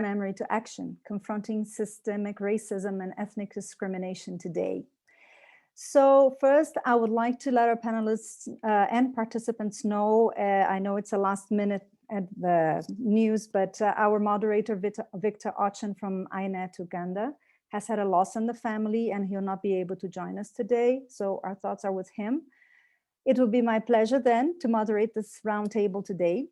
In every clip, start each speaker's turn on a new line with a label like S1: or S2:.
S1: memory to action, confronting systemic racism and ethnic discrimination today. So first, I would like to let our panelists and participants know, I know it's a last minute at the news, but our moderator, Victor Ochen from INET Uganda, has had a loss in the family and he'll not be able to join us today. So our thoughts are with him. It will be my pleasure then to moderate this roundtable today.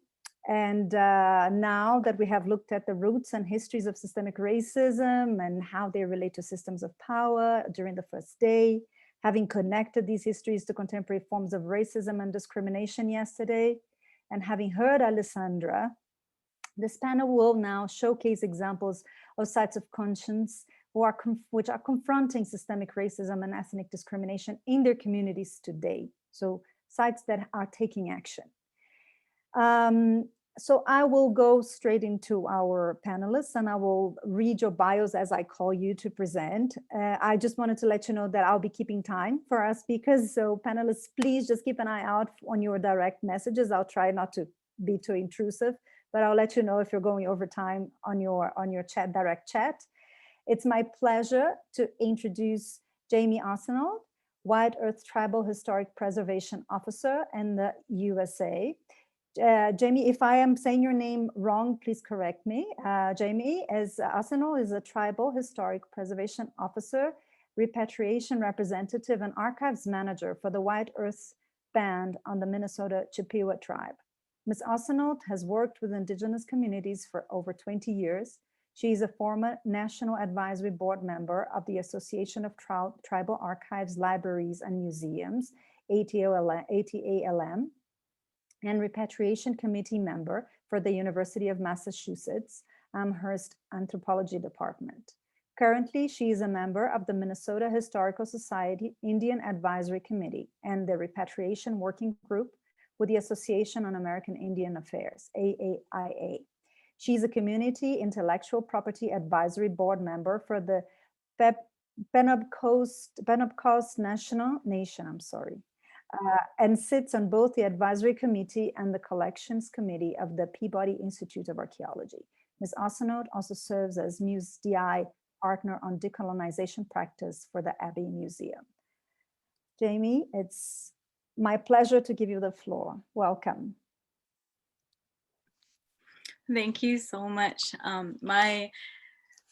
S1: And now that we have looked at the roots and histories of systemic racism and how they relate to systems of power during the first day, having connected these histories to contemporary forms of racism and discrimination yesterday, and having heard Alessandra, this panel will now showcase examples of sites of conscience which are confronting systemic racism and ethnic discrimination in their communities today. So sites that are taking action. So I will go straight into our panelists and I will read your bios as I call you to present. I just wanted to let you know that I'll be keeping time for our speakers. So panelists, please just keep an eye out on your direct messages. I'll try not to be too intrusive, but I'll let you know if you're going over time on your chat, direct chat. It's my pleasure to introduce Jamie Arsenault, White Earth Tribal Historic Preservation Officer in the USA. Jamie, if I am saying your name wrong, please correct me. Jamie Arsenault is a Tribal Historic Preservation Officer, Repatriation Representative, and Archives Manager for the White Earth Band on the Minnesota Chippewa Tribe. Ms. Arsenault has worked with Indigenous communities for over 20 years. She is a former National Advisory Board member of the Association of Tribal Archives, Libraries, and Museums, ATALM, and Repatriation Committee member for the University of Massachusetts Amherst Anthropology Department. Currently, she is a member of the Minnesota Historical Society Indian Advisory Committee and the Repatriation Working Group with the Association on American Indian Affairs, AAIA. She's a Community Intellectual Property Advisory Board member for the Penobscot Nation, and sits on both the Advisory Committee and the Collections Committee of the Peabody Institute of Archaeology. Ms. Arsenault also serves as Muse DI partner on decolonization practice for the Abbey Museum. Jamie, it's my pleasure to give you the floor. Welcome.
S2: Thank you so much. My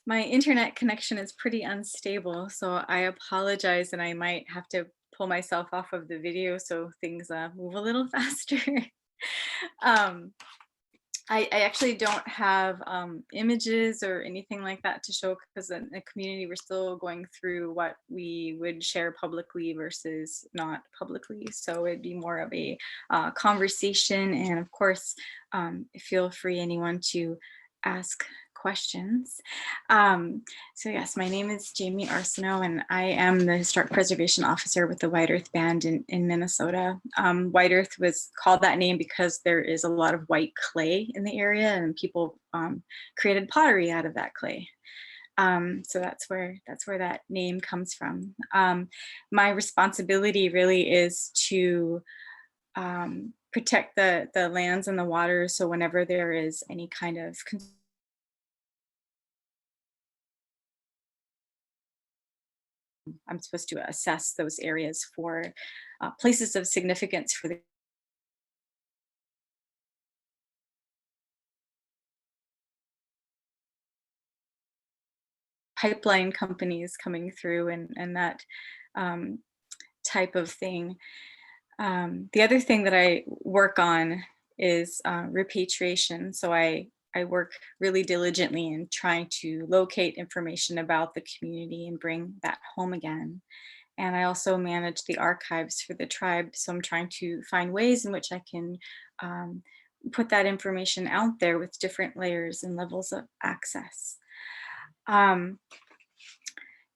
S2: internet connection is pretty unstable, so I apologize, and I might have to pull myself off of the video so things move a little faster. I actually don't have images or anything like that to show because in the community we're still going through what we would share publicly versus not publicly. So it'd be more of a conversation, and of course, feel free anyone to ask questions. So yes, my name is Jamie Arsenault, and I am the Historic Preservation Officer with the White Earth Band in Minnesota. White Earth was called that name because there is a lot of white clay in the area, and people created pottery out of that clay. So that's where that name comes from. My responsibility really is to protect the lands and the waters. So whenever there is any kind of I'm supposed to assess those areas for places of significance for the pipeline companies coming through and that type of thing. The other thing that I work on is repatriation. So I work really diligently in trying to locate information about the community and bring that home again. And I also manage the archives for the tribe. So I'm trying to find ways in which I can put that information out there with different layers and levels of access.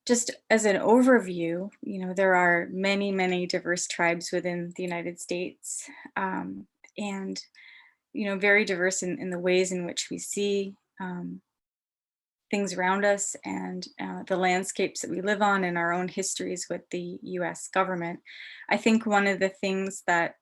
S2: Just as an overview, there are many, many diverse tribes within the United States, and very diverse in the ways in which we see things around us and the landscapes that we live on and our own histories with the US government. I think one of the things that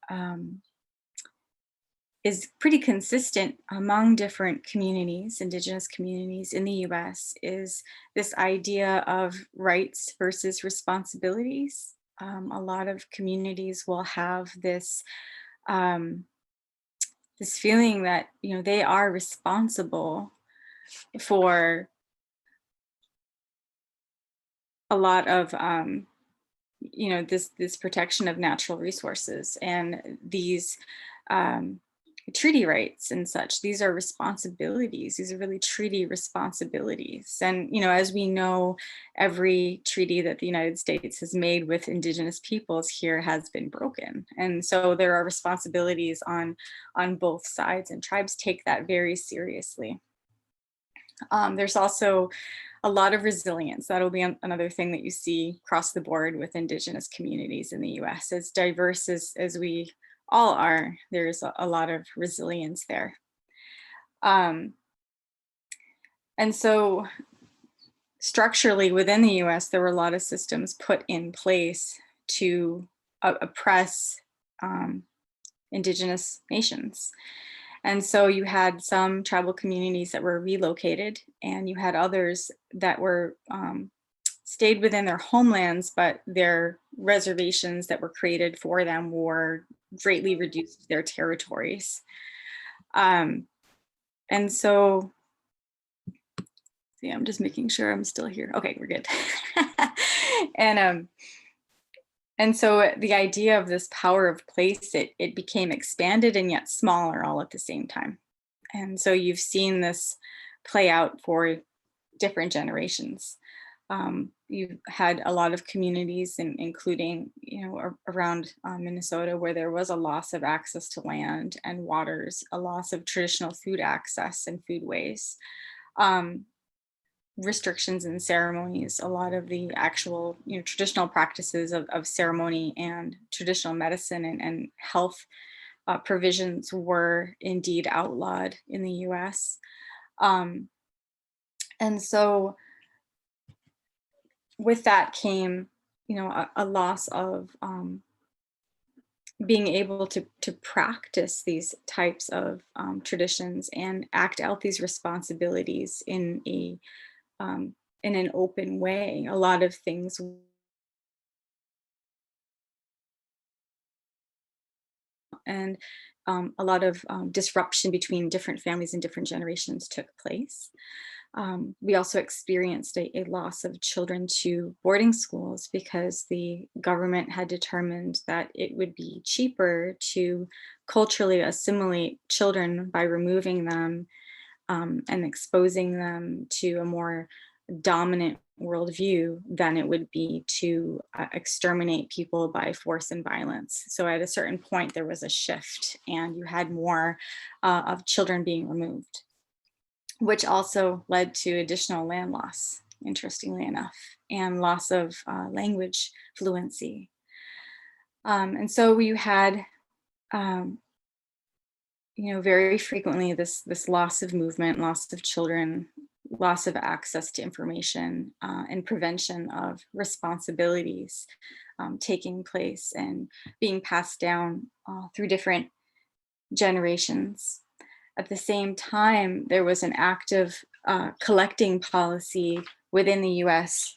S2: is pretty consistent among different communities, indigenous communities in the US, is this idea of rights versus responsibilities. A lot of communities will have this this feeling that, you know, they are responsible for a lot of you know, this protection of natural resources and these treaty rights and such. These are responsibilities. These are really treaty responsibilities. And, you know, as we know, every treaty that the United States has made with indigenous peoples here has been broken. And so there are responsibilities on both sides, and tribes take that very seriously. There's also a lot of resilience. That'll be another thing that you see across the board with indigenous communities in the US. As diverse as we all are, there's a lot of resilience there. And so structurally within the US, there were a lot of systems put in place to oppress indigenous nations. And so you had some tribal communities that were relocated, and you had others that were stayed within their homelands, but their reservations that were created for them were greatly reduced their territories. And so, yeah, I'm just making sure I'm still here. Okay, we're good. And so the idea of this power of place, it became expanded and yet smaller all at the same time. And so you've seen this play out for different generations. You've had a lot of communities, including, you know, around Minnesota, where there was a loss of access to land and waters, a loss of traditional food access and foodways. Restrictions in ceremonies, a lot of the actual, you know, traditional practices of ceremony and traditional medicine and health provisions were indeed outlawed in the US. And so with that came, you know, a loss of being able to practice these types of traditions and act out these responsibilities in an open way. A lot of things and a lot of disruption between different families and different generations took place. We also experienced a loss of children to boarding schools because the government had determined that it would be cheaper to culturally assimilate children by removing them and exposing them to a more dominant worldview than it would be to exterminate people by force and violence. So at a certain point, there was a shift, and you had more of children being removed, which also led to additional land loss, interestingly enough, and loss of language fluency. And so you had, you know, very frequently this loss of movement, loss of children, loss of access to information, and prevention of responsibilities taking place and being passed down through different generations. At the same time, there was an active collecting policy within the US,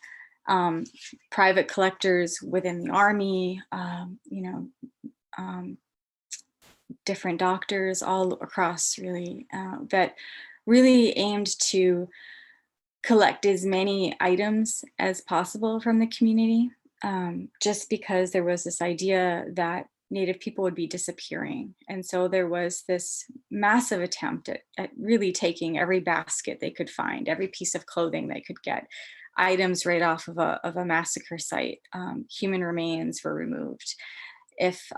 S2: private collectors within the Army, you know, different doctors all across, really, that really aimed to collect as many items as possible from the community, just because there was this idea that Native people would be disappearing. And so there was this massive attempt at really taking every basket they could find, every piece of clothing they could get, items right off of a massacre site. Human remains were removed. If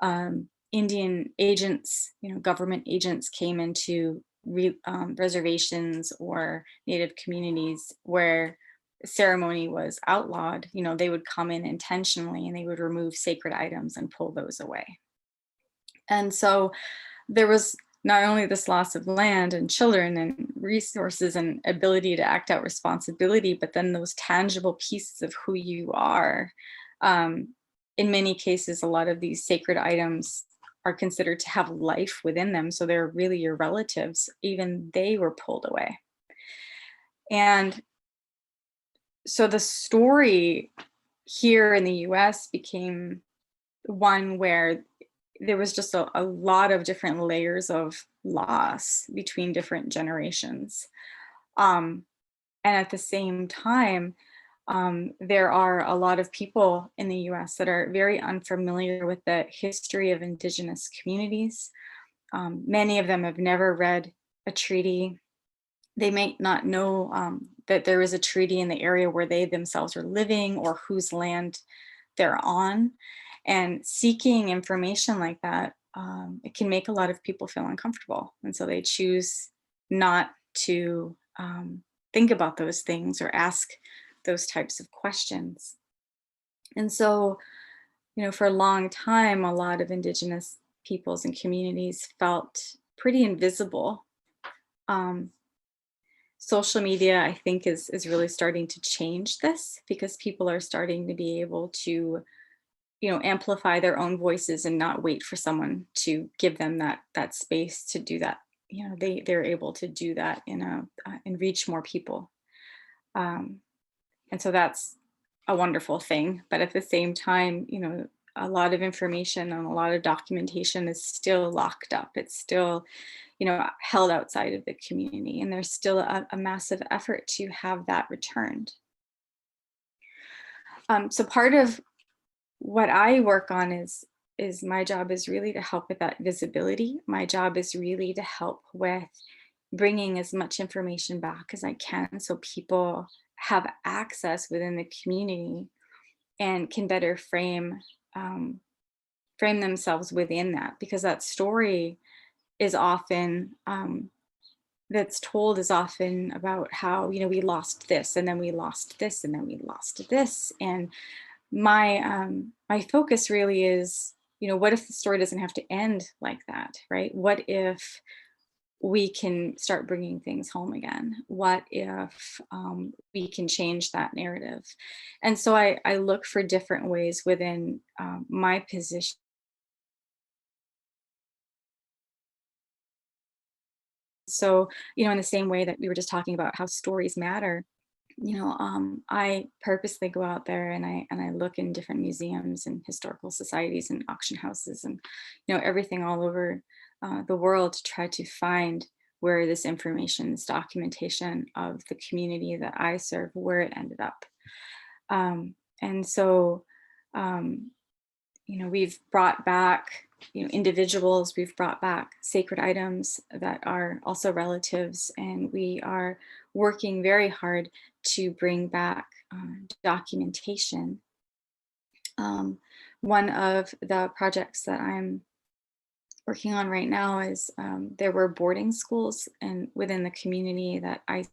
S2: Indian agents, you know, government agents came into reservations or Native communities where ceremony was outlawed, you know, they would come in intentionally and they would remove sacred items and pull those away. And so there was not only this loss of land and children and resources and ability to act out responsibility, but then those tangible pieces of who you are. In many cases, a lot of these sacred items are considered to have life within them, so they're really your relatives, even they were pulled away. And so the story here in the US became one where there was just a lot of different layers of loss between different generations. And at the same time, there are a lot of people in the US that are very unfamiliar with the history of Indigenous communities. Many of them have never read a treaty. They may not know that there is a treaty in the area where they themselves are living or whose land they're on. And seeking information like that, it can make a lot of people feel uncomfortable. And so they choose not to think about those things or ask those types of questions. And so, for a long time, a lot of Indigenous peoples and communities felt pretty invisible. Social media, I think, is really starting to change this, because people are starting to be able to, amplify their own voices and not wait for someone to give them that space to do that. They're able to do that and reach more people. And so that's a wonderful thing. But at the same time, a lot of information and a lot of documentation is still locked up. It's still, held outside of the community. And there's still a massive effort to have that returned. So part of what I work on is my job is really to help with that visibility. My job is really to help with bringing as much information back as I can, so people have access within the community and can better frame themselves within that, because that story is often that's told is often about how, we lost this and then we lost this and then we lost this. And my focus really is, what if the story doesn't have to end like that, right? What if we can start bringing things home again? What if we can change that narrative? And so I look for different ways within my position. So, in the same way that we were just talking about how stories matter, I purposely go out there and I look in different museums and historical societies and auction houses and, everything all over the world to try to find where this information, this documentation of the community that I serve, where it ended up. And so, we've brought back, individuals, we've brought back sacred items that are also relatives, and we are working very hard to bring back documentation. One of the projects that I'm working on right now is there were boarding schools and within the community that I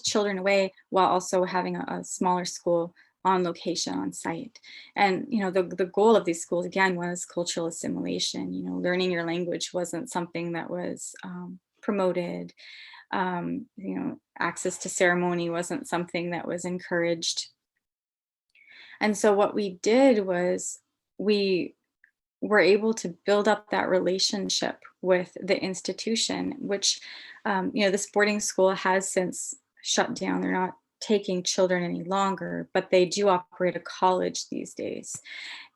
S2: children away while also having a smaller school on location on site. And the goal of these schools again was cultural assimilation. Learning your language wasn't something that was promoted. Access to ceremony wasn't something that was encouraged. And so what we did was we were able to build up that relationship with the institution, which this boarding school has since shut down. They're not taking children any longer, but they do operate a college these days.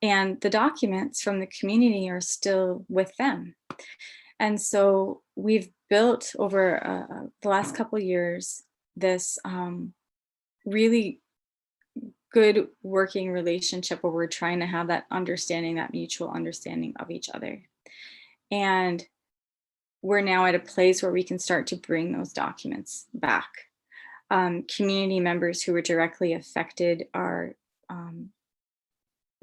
S2: And the documents from the community are still with them. And so we've built over the last couple of years this really good working relationship where we're trying to have that understanding, that mutual understanding of each other. And we're now at a place where we can start to bring those documents back. Community members who were directly affected are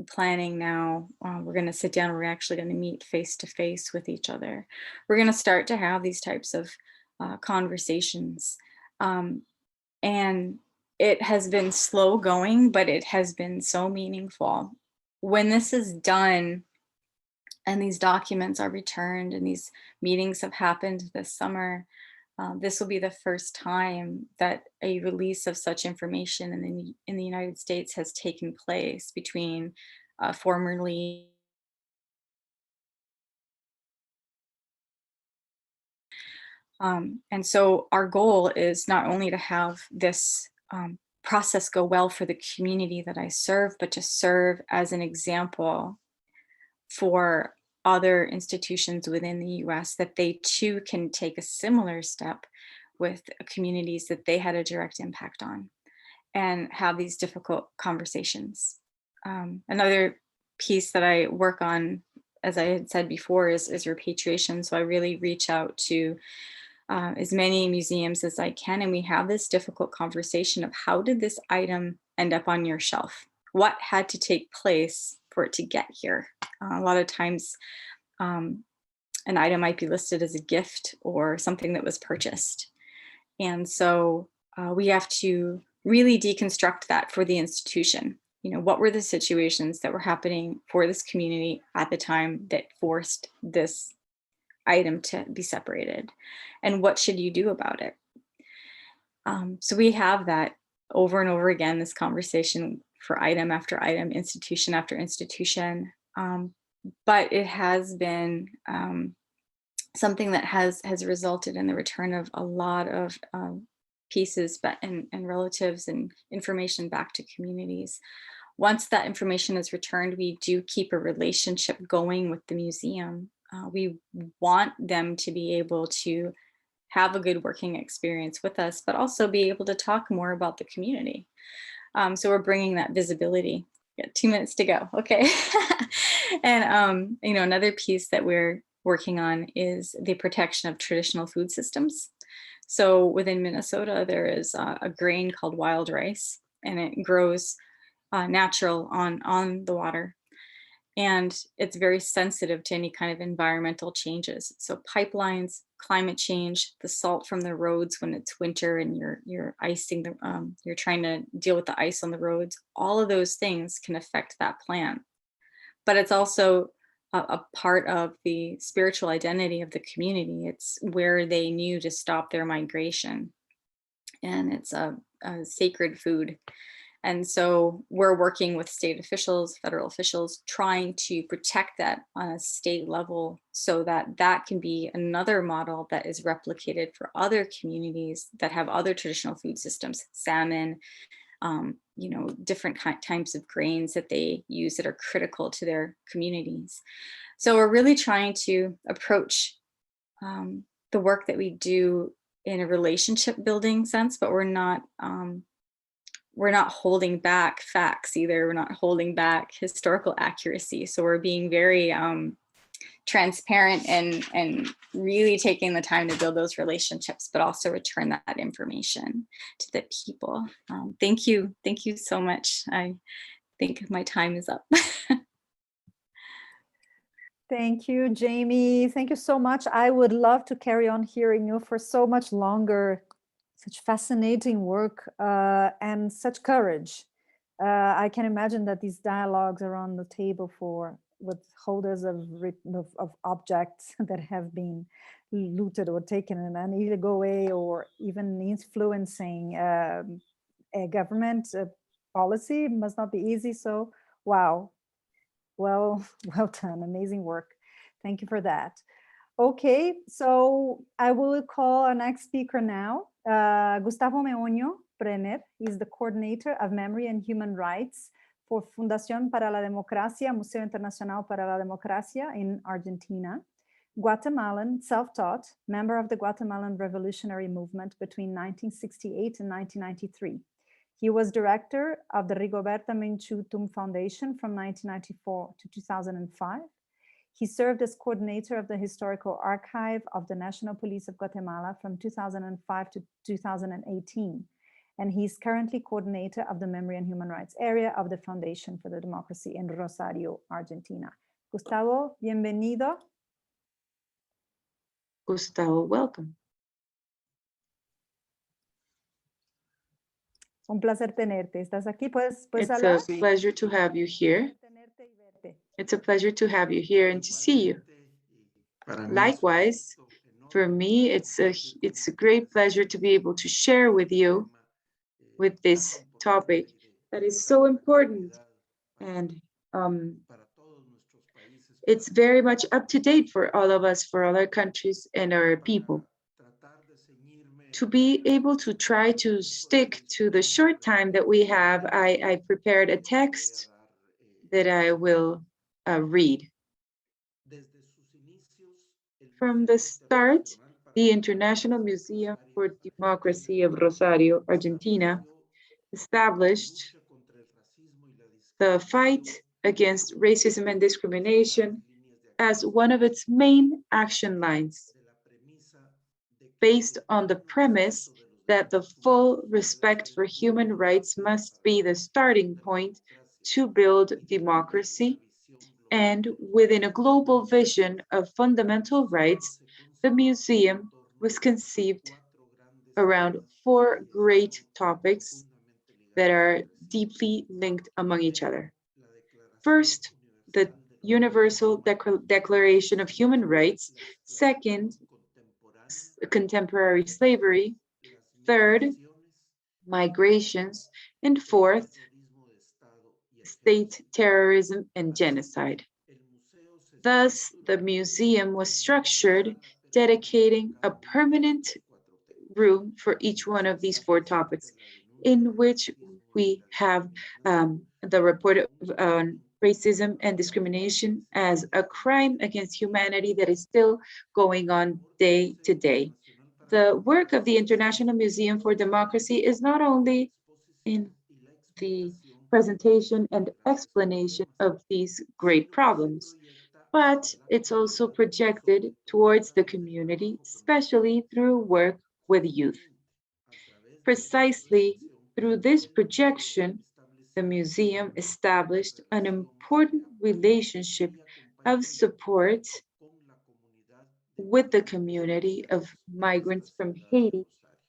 S2: planning now. We're going to sit down. We're actually going to meet face to face with each other. We're going to start to have these types of conversations. And it has been slow going, but it has been so meaningful. When this is done and these documents are returned and these meetings have happened this summer, This will be the first time that a release of such information in the United States has taken place between formerly and so our goal is not only to have this process go well for the community that I serve, but to serve as an example for other institutions within the US that they too can take a similar step with communities that they had a direct impact on and have these difficult conversations. Another piece that I work on, as I had said before, is repatriation. So I really reach out to as many museums as I can, and we have this difficult conversation of how did this item end up on your shelf? What had to take place for it to get here? A lot of times an item might be listed as a gift or something that was purchased. And so we have to really deconstruct that for the institution. You know, what were the situations that were happening for this community at the time that forced this item to be separated? And what should you do about it? So we have that over and over again, this conversation for item after item, institution after institution. But it has been something that has resulted in the return of a lot of pieces and relatives and information back to communities. Once that information is returned, we do keep a relationship going with the museum. We want them to be able to have a good working experience with us, but also be able to talk more about the community. So we're bringing that visibility. Got 2 minutes to go, okay. And you know, another piece that we're working on is the protection of traditional food systems. So within Minnesota, there is a grain called wild rice, and it grows natural on the water. And it's very sensitive to any kind of environmental changes. So pipelines, climate change, the salt from the roads when it's winter and you're icing the, you're trying to deal with the ice on the roads. All of those things can affect that plant. But it's also a part of the spiritual identity of the community. It's where they knew to stop their migration. And it's a sacred food. And so we're working with state officials, federal officials, trying to protect that on a state level so that that can be another model that is replicated for other communities that have other traditional food systems, salmon, you know, different types of grains that they use that are critical to their communities. So we're really trying to approach the work that we do in a relationship building sense, but we're not holding back facts either. We're not holding back historical accuracy. So we're being very transparent and really taking the time to build those relationships, but also return that information to the people. Thank you. Thank you so much. I think my time is up.
S1: Thank you, Jamie. Thank you so much. I would love to carry on hearing you for so much longer. Such fascinating work and such courage. I can imagine that these dialogues around the table with holders of objects that have been looted or taken in an illegal way, or even influencing a government policy must not be easy. So, wow, well done, amazing work. Thank you for that. Okay, so I will call our next speaker now. Gustavo Meoño Brenner is the coordinator of Memory and Human Rights for Fundación para la Democracia, Museo Internacional para la Democracia in Argentina. Guatemalan, self-taught, member of the Guatemalan Revolutionary Movement between 1968 and 1993. He was director of the Rigoberta Menchú Tum Foundation from 1994 to 2005. He served as coordinator of the Historical Archive of the National Police of Guatemala from 2005 to 2018. And he's currently coordinator of the Memory and Human Rights area of the Foundation for the Democracy in Rosario, Argentina. Gustavo, bienvenido.
S3: Gustavo, welcome.
S1: Es un placer tenerte. ¿Estás aquí? ¿Puedes
S3: It's
S1: hablar?
S3: a pleasure to have you here. It's a pleasure to have you here and to see you. Likewise, For me, it's a great pleasure to be able to share with you with this topic that is so important, and it's very much up to date for all of us, for all our countries and our people. To be able to try to stick to the short time that we have, I prepared a text that I will read. From the start, the International Museum for Democracy of Rosario, Argentina, established the fight against racism and discrimination as one of its main action lines, based on the premise that the full respect for human rights must be the starting point to build democracy. And within a global vision of fundamental rights, the museum was conceived around four great topics that are deeply linked among each other. First, the Universal Declaration of Human Rights. Second, contemporary slavery. Third, migrations. And fourth, state terrorism and genocide. Thus, the museum was structured, dedicating a permanent room for each one of these four topics, in which we have the report on racism and discrimination as a crime against humanity that is still going on day to day. The work of the International Museum for Democracy is not only in the presentation and explanation of these great problems, but it's also projected towards the community, especially through work with youth. Precisely through this projection, the museum established an important relationship of support with the community of migrants from Haiti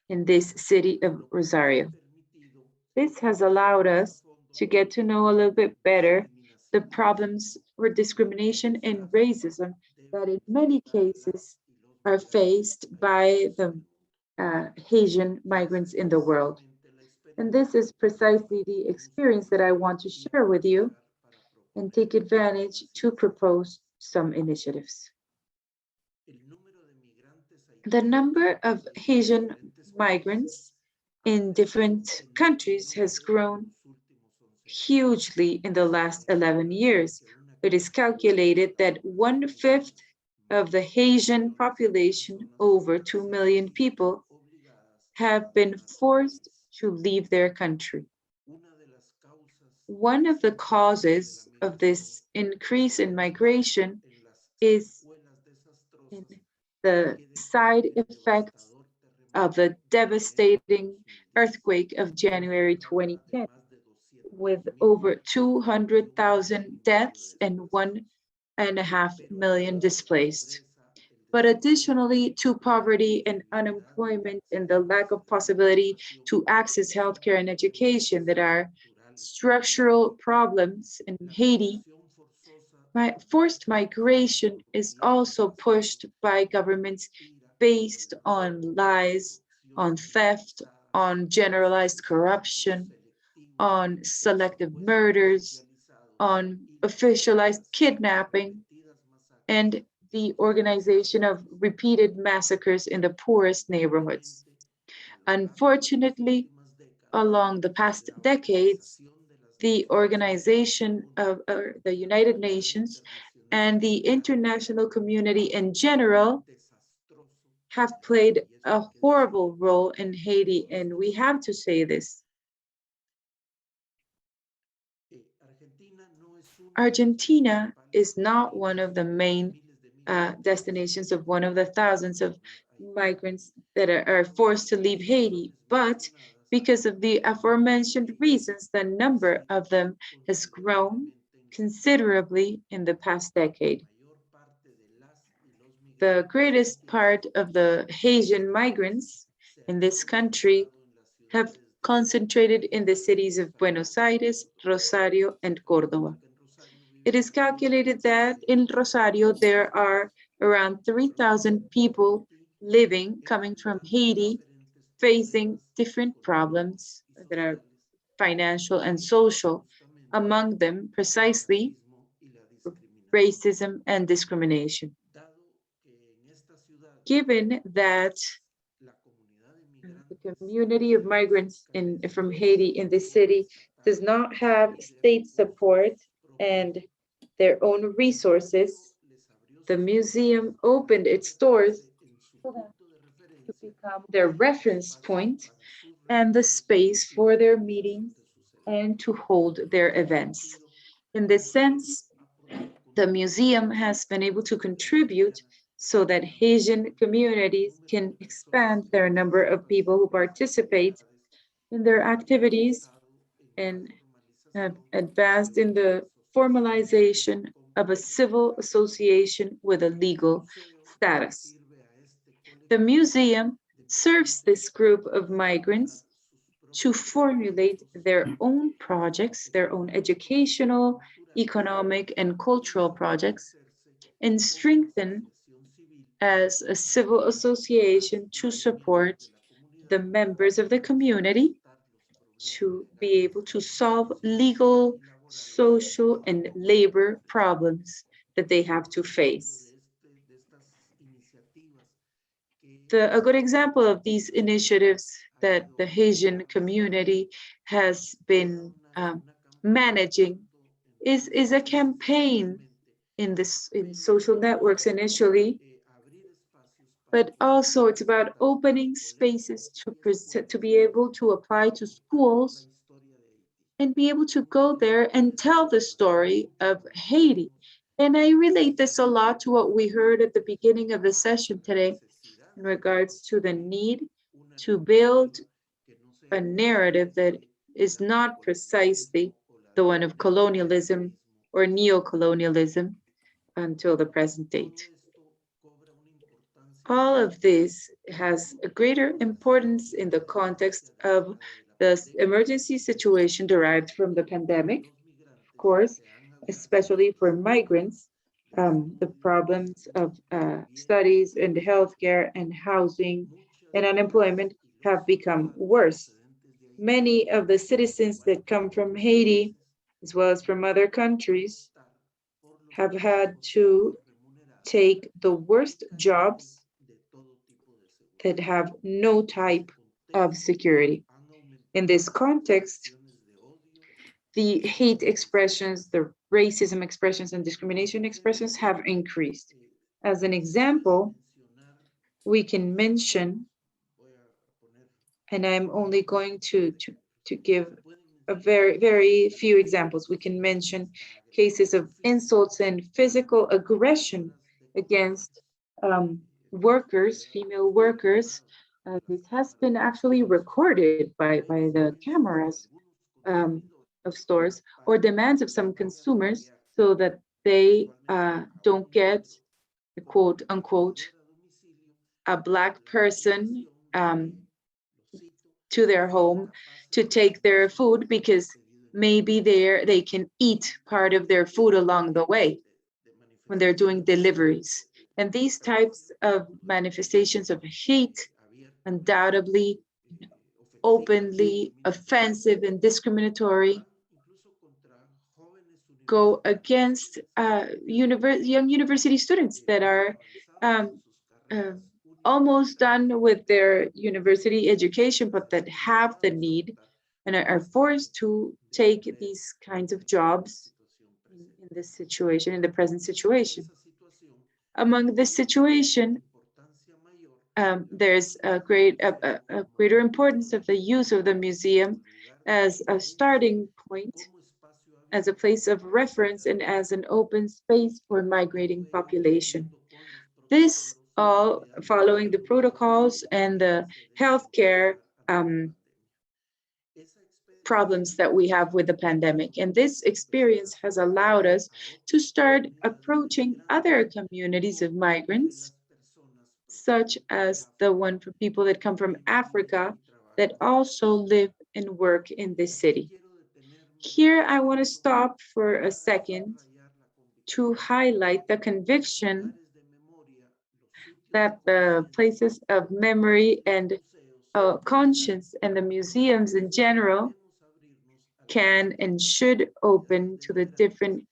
S3: in this city of Rosario. This has allowed us to get to know a little bit better the problems for discrimination and racism that in many cases are faced by the Haitian migrants in the world. And this is precisely the experience that I want to share with you and take advantage to propose some initiatives. The number of Haitian migrants in different countries has grown hugely in the last 11 years. It is calculated that 1/5 of the Haitian population, over 2 million people, have been forced to leave their country. One of the causes of this increase in migration is in the side effects of the devastating earthquake of January 2010, with over 200,000 deaths and 1.5 million displaced. But additionally to poverty and unemployment and the lack of possibility to access healthcare and education that are structural problems in Haiti, forced migration is also pushed by governments based on lies, on theft, on generalized corruption, on selective murders, on officialized kidnapping, and the organization of repeated massacres in the poorest neighborhoods. Unfortunately, along the past decades, the organization of the United Nations and the international community in general have played a horrible role in Haiti, and we have to say this. Argentina is not one of the main destinations of one of the thousands of migrants that are forced to leave Haiti, but because of the aforementioned reasons, the number of them has grown considerably in the past decade. The greatest part of the Haitian migrants in this country have concentrated in the cities of Buenos Aires, Rosario, and Córdoba. It is calculated that in Rosario there are around 3,000 people living, coming from Haiti, facing different problems that are financial and social, among them precisely racism and discrimination. Given that the community of migrants from Haiti in this city does not have state support and their own resources, the museum opened its doors to become their reference point and the space for their meetings and to hold their events. In this sense, the museum has been able to contribute so that Haitian communities can expand their number of people who participate in their activities and have advanced in the formalization of a civil association with a legal status. The museum serves this group of migrants to formulate their own projects, their own educational, economic, and cultural projects, and strengthen as a civil association to support the members of the community to be able to solve legal, social, and labor problems that they have to face. A good example of these initiatives that the Haitian community has been managing is a campaign in social networks initially, but also it's about opening spaces to be able to apply to schools and be able to go there and tell the story of Haiti. And I relate this a lot to what we heard at the beginning of the session today in regards to the need to build a narrative that is not precisely the one of colonialism or neo-colonialism until the present date. All of this has a greater importance in the context of the emergency situation derived from the pandemic, of course, especially for migrants. The problems of studies and healthcare and housing and unemployment have become worse. Many of the citizens that come from Haiti, as well as from other countries, have had to take the worst jobs that have no type of security. In this context, the hate expressions, the racism expressions, and discrimination expressions have increased. As an example, we can mention, and I'm only going to give a very few examples. We can mention cases of insults and physical aggression against workers, female workers. This has been actually recorded by the cameras of stores, or demands of some consumers so that they don't get, quote unquote, a Black person to their home to take their food because maybe they can eat part of their food along the way when they're doing deliveries. And these types of manifestations of hate undoubtedly openly offensive and discriminatory go against young university students that are almost done with their university education, but that have the need and are forced to take these kinds of jobs in this situation, in the present situation. Among this situation, there's a greater importance of the use of the museum as a starting point, as a place of reference, and as an open space for migrating population. This all following the protocols and the healthcare problems that we have with the pandemic. And this experience has allowed us to start approaching other communities of migrants, such as the one for people that come from Africa that also live and work in this city. Here, I want to stop for a second to highlight the conviction that the places of memory and conscience and the museums in general can and should open to the different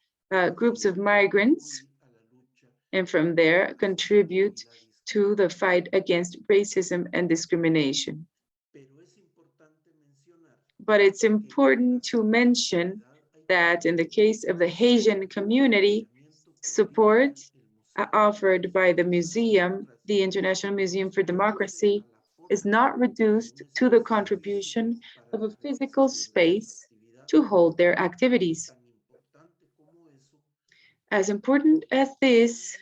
S3: groups of migrants, and from there contribute to the fight against racism and discrimination. But it's important to mention that in the case of the Haitian community, support offered by the museum, the International Museum for Democracy, is not reduced to the contribution of a physical space to hold their activities. As important as this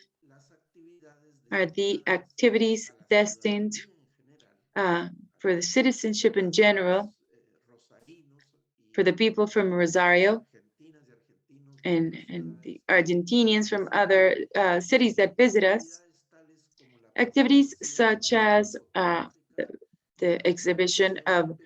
S3: are the activities destined for the citizenship in general, for the people from Rosario and the Argentinians from other cities that visit us. Activities such as the exhibition of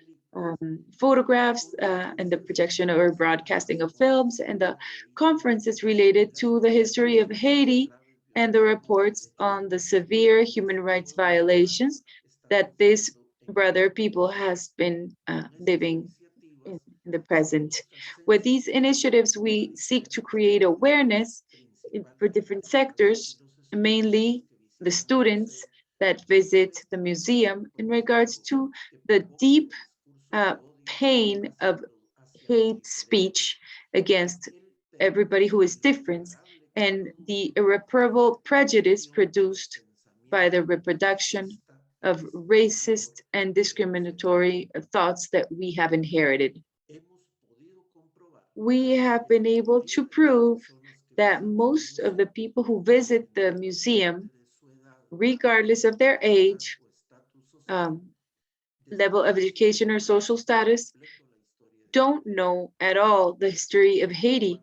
S3: photographs and the projection or broadcasting of films, and the conferences related to the history of Haiti and the reports on the severe human rights violations that this brother people has been living in the present. With these initiatives, we seek to create awareness for different sectors, mainly the students that visit the museum, in regards to the deep pain of hate speech against everybody who is different, and the irreparable prejudice produced by the reproduction of racist and discriminatory thoughts that we have inherited. We have been able to prove that most of the people who visit the museum, regardless of their age, level of education or social status, don't know at all the history of Haiti.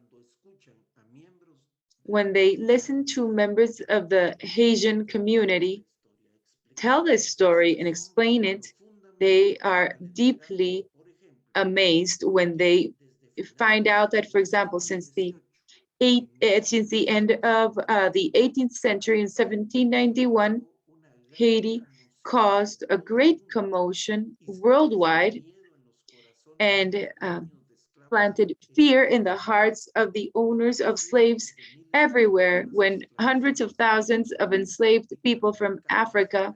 S3: When they listen to members of the Haitian community tell this story and explain it, they are deeply amazed when they find out that, for example, since the end of the 18th century in 1791, Haiti caused a great commotion worldwide and planted fear in the hearts of the owners of slaves everywhere, when hundreds of thousands of enslaved people from Africa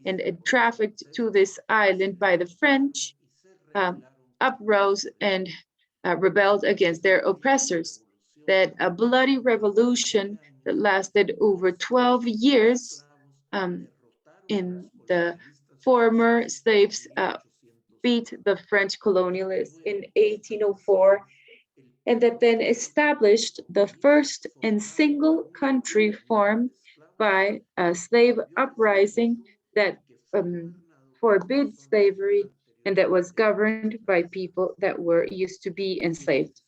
S3: and trafficked to this island by the French uprose and rebelled against their oppressors. That a bloody revolution that lasted over 12 years in the former slaves beat the French colonialists in 1804, and that then established the first and single country formed by a slave uprising that forbid slavery and that was governed by people that were used to be enslaved.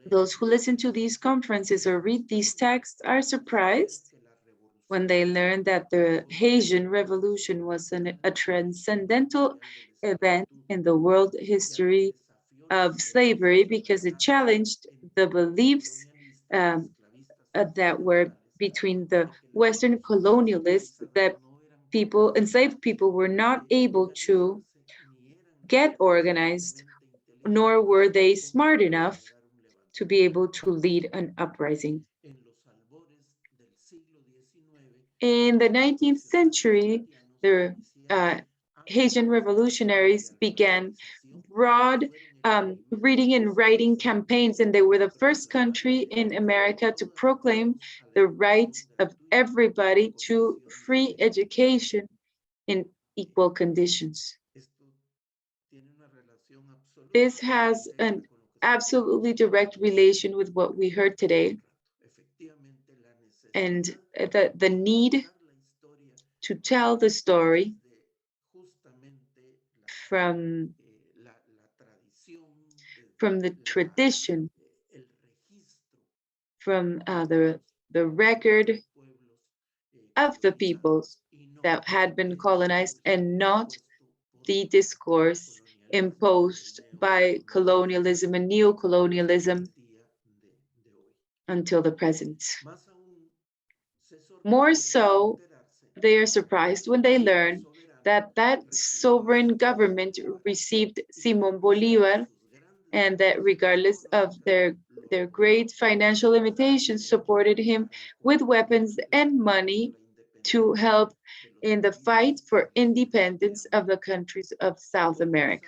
S3: Those who listen to these conferences or read these texts are surprised when they learn that the Haitian Revolution was a transcendental event in the world history of slavery, because it challenged the beliefs that were between the Western colonialists, that enslaved people were not able to get organized, nor were they smart enough to be able to lead an uprising. In the 19th century, the Haitian revolutionaries began broad reading and writing campaigns, and they were the first country in America to proclaim the right of everybody to free education in equal conditions. This has an absolutely direct relation with what we heard today, and the need to tell the story from the tradition, from the record of the peoples that had been colonized, and not the discourse imposed by colonialism and neocolonialism until the present. More so, they are surprised when they learn that that sovereign government received Simón Bolívar, and that regardless of their great financial limitations, supported him with weapons and money to help in the fight for independence of the countries of South America.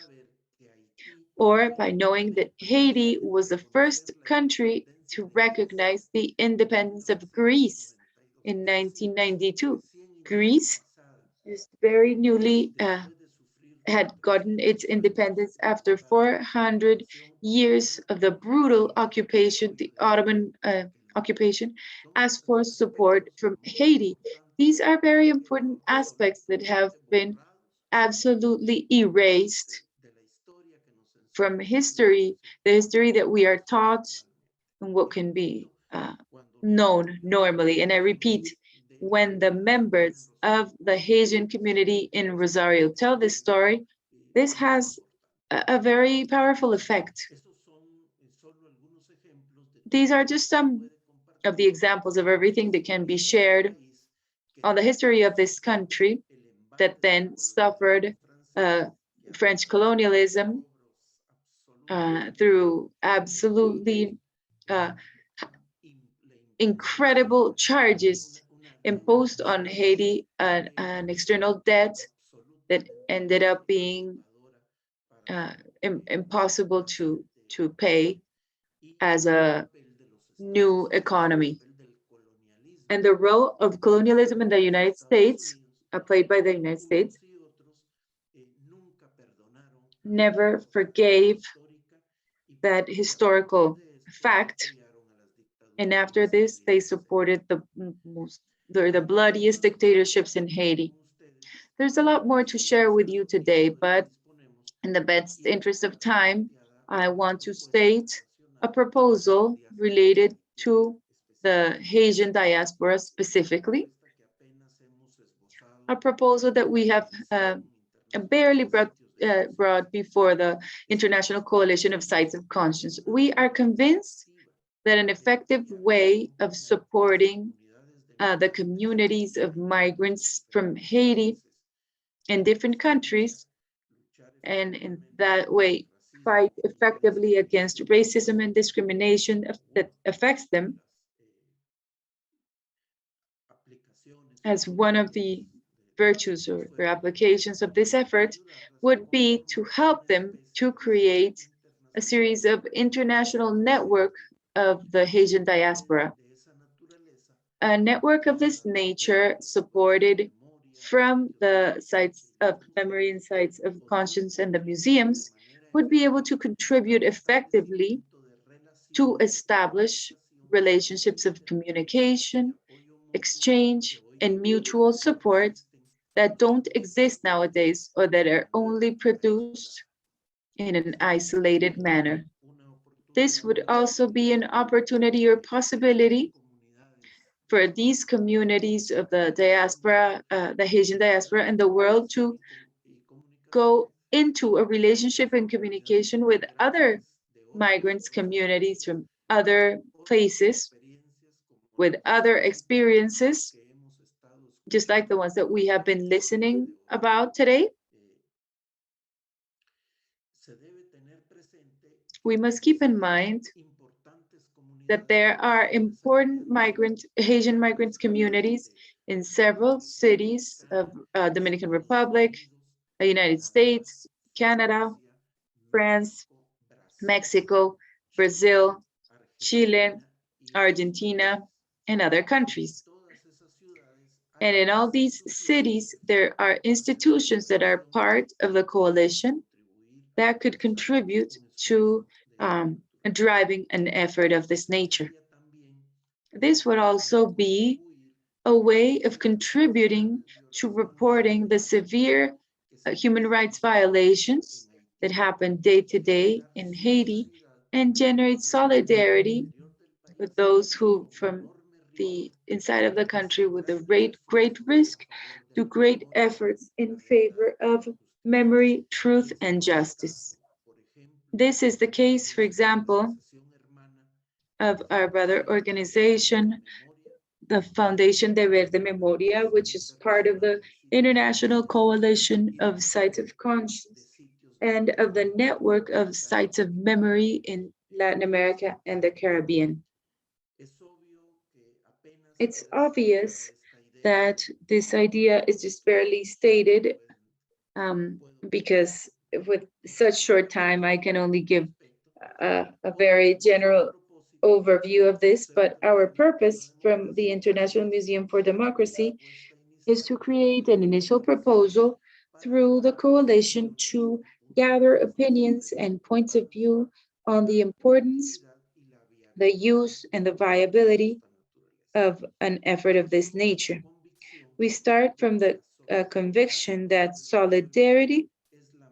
S3: Or by knowing that Haiti was the first country to recognize the independence of Greece in 1992. Greece is very newly had gotten its independence after 400 years of the brutal occupation, the Ottoman occupation, asked for support from Haiti. These are very important aspects that have been absolutely erased from history, the history that we are taught and what can be known normally. And I repeat, when the members of the Haitian community in Rosario tell this story, this has a very powerful effect. These are just some of the examples of everything that can be shared on the history of this country that then suffered French colonialism through absolutely incredible charges imposed on Haiti, an external debt that ended up being impossible to pay as a new economy. And the role of colonialism in the United States, played by the United States, never forgave that historical fact. And after this, they supported the bloodiest dictatorships in Haiti. There's a lot more to share with you today, but in the best interest of time, I want to state a proposal related to the Haitian diaspora specifically, a proposal that we have barely brought before the International Coalition of Sites of Conscience. We are convinced that an effective way of supporting the communities of migrants from Haiti in different countries, and in that way fight effectively against racism and discrimination that affects them, as one of the virtues or applications of this effort would be to help them to create a series of international network of the Haitian diaspora. A network of this nature, supported from the sites of memory and sites of conscience and the museums, would be able to contribute effectively to establish relationships of communication, exchange, and mutual support that don't exist nowadays, or that are only produced in an isolated manner. This would also be an opportunity or possibility for these communities of the diaspora, the Haitian diaspora and the world, to go into a relationship and communication with other migrants communities from other places, with other experiences, just like the ones that we have been listening about today. We must keep in mind that there are important Haitian migrant communities in several cities of Dominican Republic, the United States, Canada, France, Mexico, Brazil, Chile, Argentina, and other countries. And in all these cities, there are institutions that are part of the coalition that could contribute to driving an effort of this nature. This would also be a way of contributing to reporting the severe human rights violations that happen day to day in Haiti, and generate solidarity with those who, from the inside of the country, with a great risk, do great efforts in favor of memory, truth, and justice. This is the case, for example, of our brother organization, the Foundation de Verde Memoria, which is part of the International Coalition of Sites of Conscience and of the network of sites of memory in Latin America and the Caribbean. It's obvious that this idea is just barely stated because with such short time, I can only give a very general overview of this, but our purpose from the International Museum for Democracy is to create an initial proposal through the coalition to gather opinions and points of view on the importance, the use, and the viability of an effort of this nature. We start from the conviction that solidarity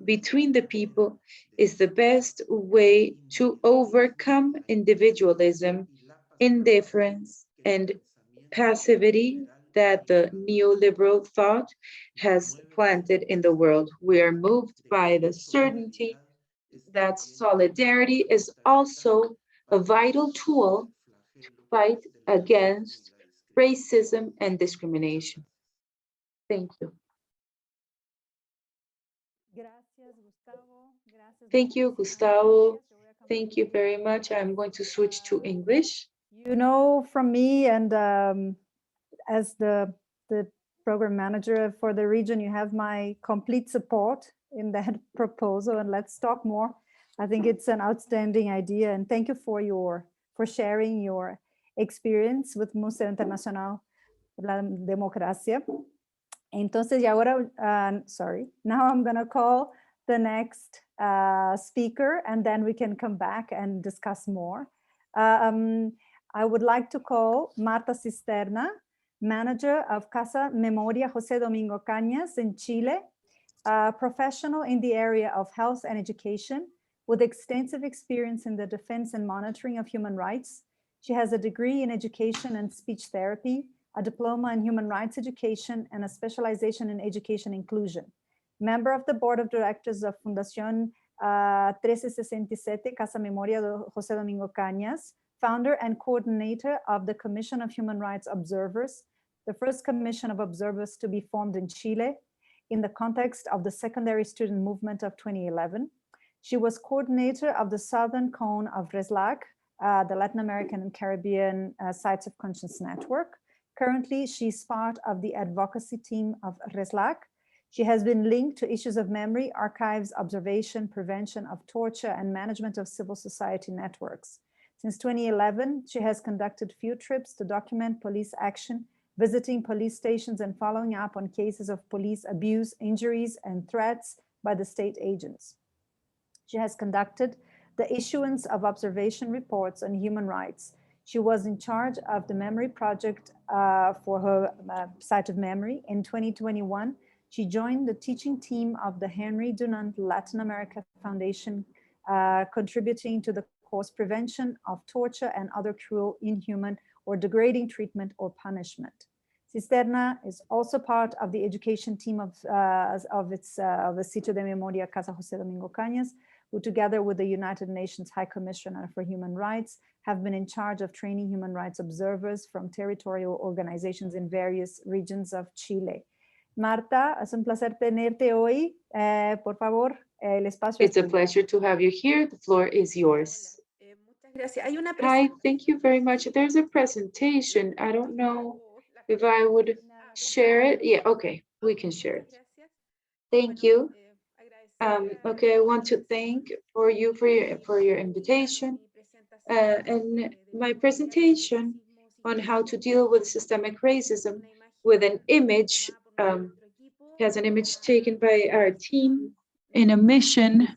S3: between the people is the best way to overcome individualism, indifference, and passivity that the neoliberal thought has planted in the world. We are moved by the certainty that solidarity is also a vital tool to fight against racism and discrimination. Thank you. Thank you, Gustavo. Thank you very much. I'm going to switch to English.
S1: You know from me, and as the program manager for the region, you have my complete support in that proposal, and let's talk more. I think it's an outstanding idea, and thank you for sharing your experience with Museo Internacional de la Democracia. Entonces, y ahora, sorry, now I'm going to call the next speaker, and then we can come back and discuss more. I would like to call Marta Cisterna, manager of Casa Memoria José Domingo Cañas in Chile, a professional in the area of health and education with extensive experience in the defense and monitoring of human rights. She has a degree in education and speech therapy, a diploma in human rights education, and a specialization in education inclusion. Member of the board of directors of Fundación 1367 Casa Memoria de José Domingo Cañas, founder and coordinator of the Commission of Human Rights Observers, the first commission of observers to be formed in Chile in the context of the secondary student movement of 2011. She was coordinator of the Southern Cone of RESLAC, the Latin American and Caribbean Sites of Conscience Network. Currently, she's part of the advocacy team of RESLAC. She has been linked to issues of memory, archives, observation, prevention of torture, and management of civil society networks. Since 2011, she has conducted field trips to document police action, visiting police stations and following up on cases of police abuse, injuries, and threats by the state agents. She has conducted the issuance of observation reports on human rights. She was in charge of the memory project for her site of memory. In 2021, she joined the teaching team of the Henry Dunant Latin America Foundation, contributing to the course Prevention of Torture and Other Cruel, Inhuman, or Degrading Treatment or Punishment. Cisterna is also part of the education team of the Sitio de Memoria Casa José Domingo Cañas, who together with the United Nations High Commissioner for Human Rights have been in charge of training human rights observers from territorial organizations in various regions of Chile. Marta, es un placer tenerte hoy. Por favor, el espacio
S3: It's a pleasure to have you here. The floor is yours. Hi, thank you very much. There's a presentation. I don't know if I would share it. Yeah, okay, we can share it. Thank you. Okay, I want to thank for your invitation and my presentation on how to deal with systemic racism with an image, has an image taken by our team in a mission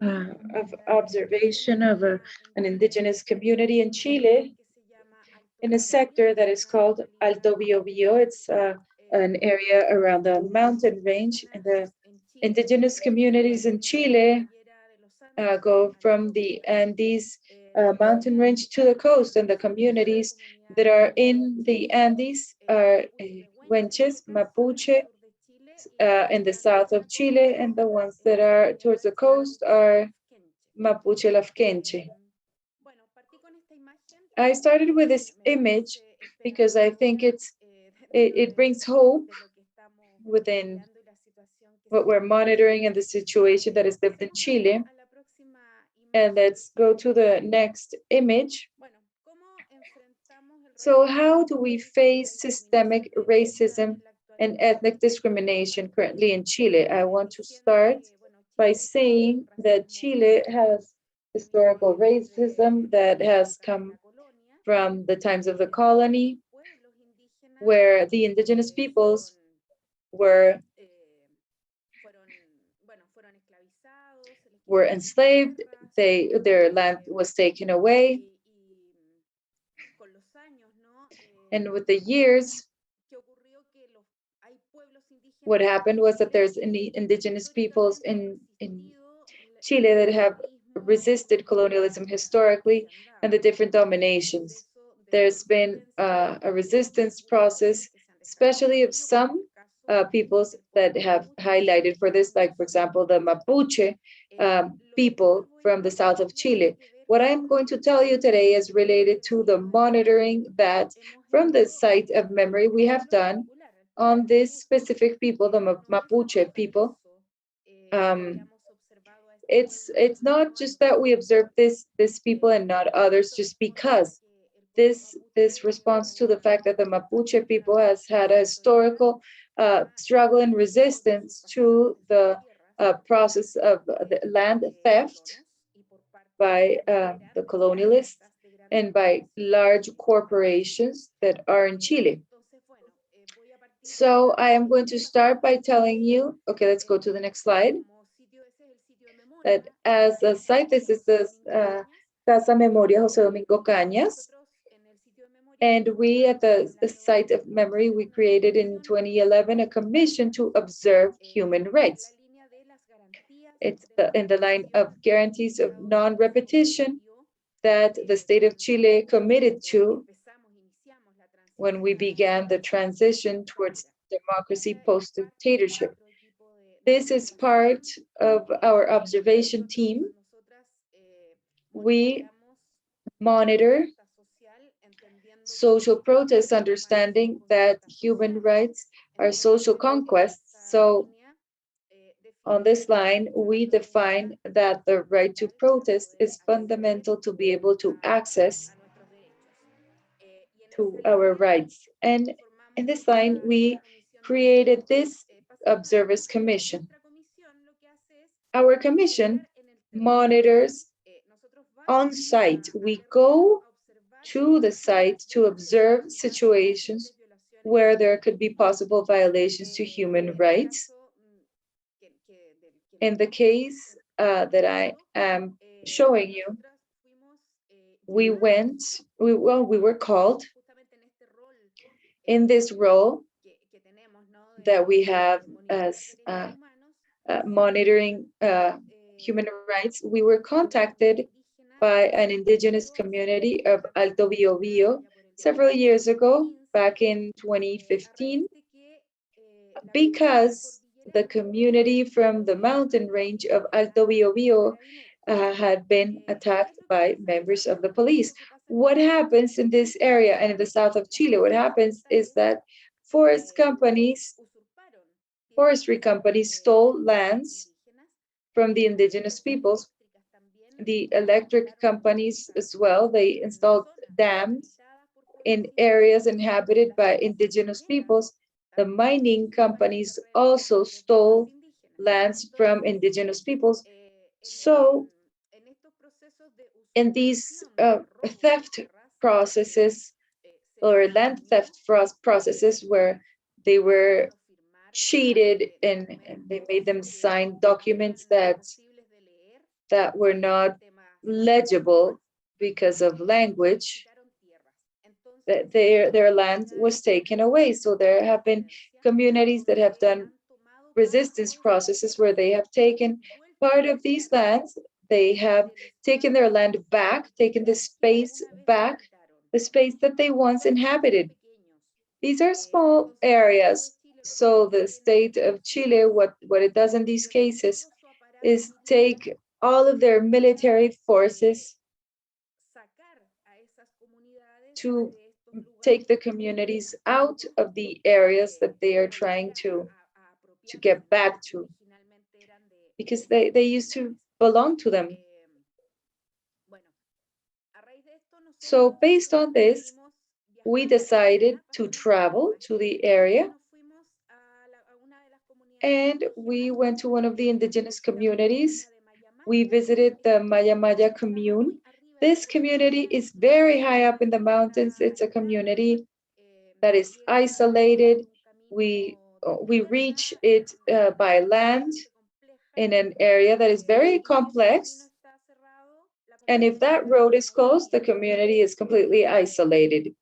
S3: of observation of an indigenous community in Chile in a sector that is called Alto Biobío. It's an area around the mountain range, and the indigenous communities in Chile go from the Andes mountain range to the coast, and the communities that are in the Andes are Wenches, Mapuche, in the south of Chile, and the ones that are towards the coast are Mapuche Lafkenche. I started with this image because I think it brings hope within what we're monitoring and the situation that is lived in Chile. And let's go to the next image. So how do we face systemic racism and ethnic discrimination currently in Chile? I want to start by saying that Chile has historical racism that has come from the times of the colony, where the indigenous peoples were enslaved, their land was taken away. And with the years, what happened was that there's indigenous peoples in Chile that have resisted colonialism historically and the different dominations. There's been a resistance process, especially of some peoples that have highlighted for this, like, for example, the Mapuche people from the south of Chile. What I'm going to tell you today is related to the monitoring that from the site of memory we have done on this specific people, the Mapuche people. It's not just that we observe this people and not others just because. This responds to the fact that the Mapuche people has had a historical struggle and resistance to the process of the land theft by the colonialists and by large corporations that are in Chile. So I am going to start by telling you, okay, let's go to the next slide, that as a site, this is the Casa Memoria José Domingo Cañas. And we at the site of memory, we created in 2011 a commission to observe human rights. It's in the line of guarantees of non-repetition that the state of Chile committed to when we began the transition towards democracy post-dictatorship. This is part of our observation team. We monitor social protests, understanding that human rights are social conquests. So on this line, we define that the right to protest is fundamental to be able to access to our rights. And in this line, we created this Observers Commission. Our commission monitors on site. We go to the site to observe situations where there could be possible violations to human rights. In the case that I am showing you, we were called in this role that we have as monitoring human rights. We were contacted by an indigenous community of Alto Biobío several years ago, back in 2015, because the community from the mountain range of Alto Biobío had been attacked by members of the police. What happens in this area and in the south of Chile? What happens is that forestry companies stole lands from the indigenous peoples. The electric companies as well, they installed dams in areas inhabited by indigenous peoples. The mining companies also stole lands from indigenous peoples. So in these theft processes or land theft processes where they were cheated and they made them sign documents that were not legible because of language, that their land was taken away. So there have been communities that have done resistance processes where they have taken part of these lands, they have taken their land back, taken the space back, the space that they once inhabited. These are small areas. So the state of Chile, what it does in these cases is take all of their military forces to take the communities out of the areas that they are trying to get back to, because they used to belong to them. So based on this, we decided to travel to the area, and we went to one of the indigenous communities. We visited the Maya commune. This community is very high up in the mountains. It's a community that is isolated. We reach it by land in an area that is very complex. And if that road is closed, the community is completely isolated.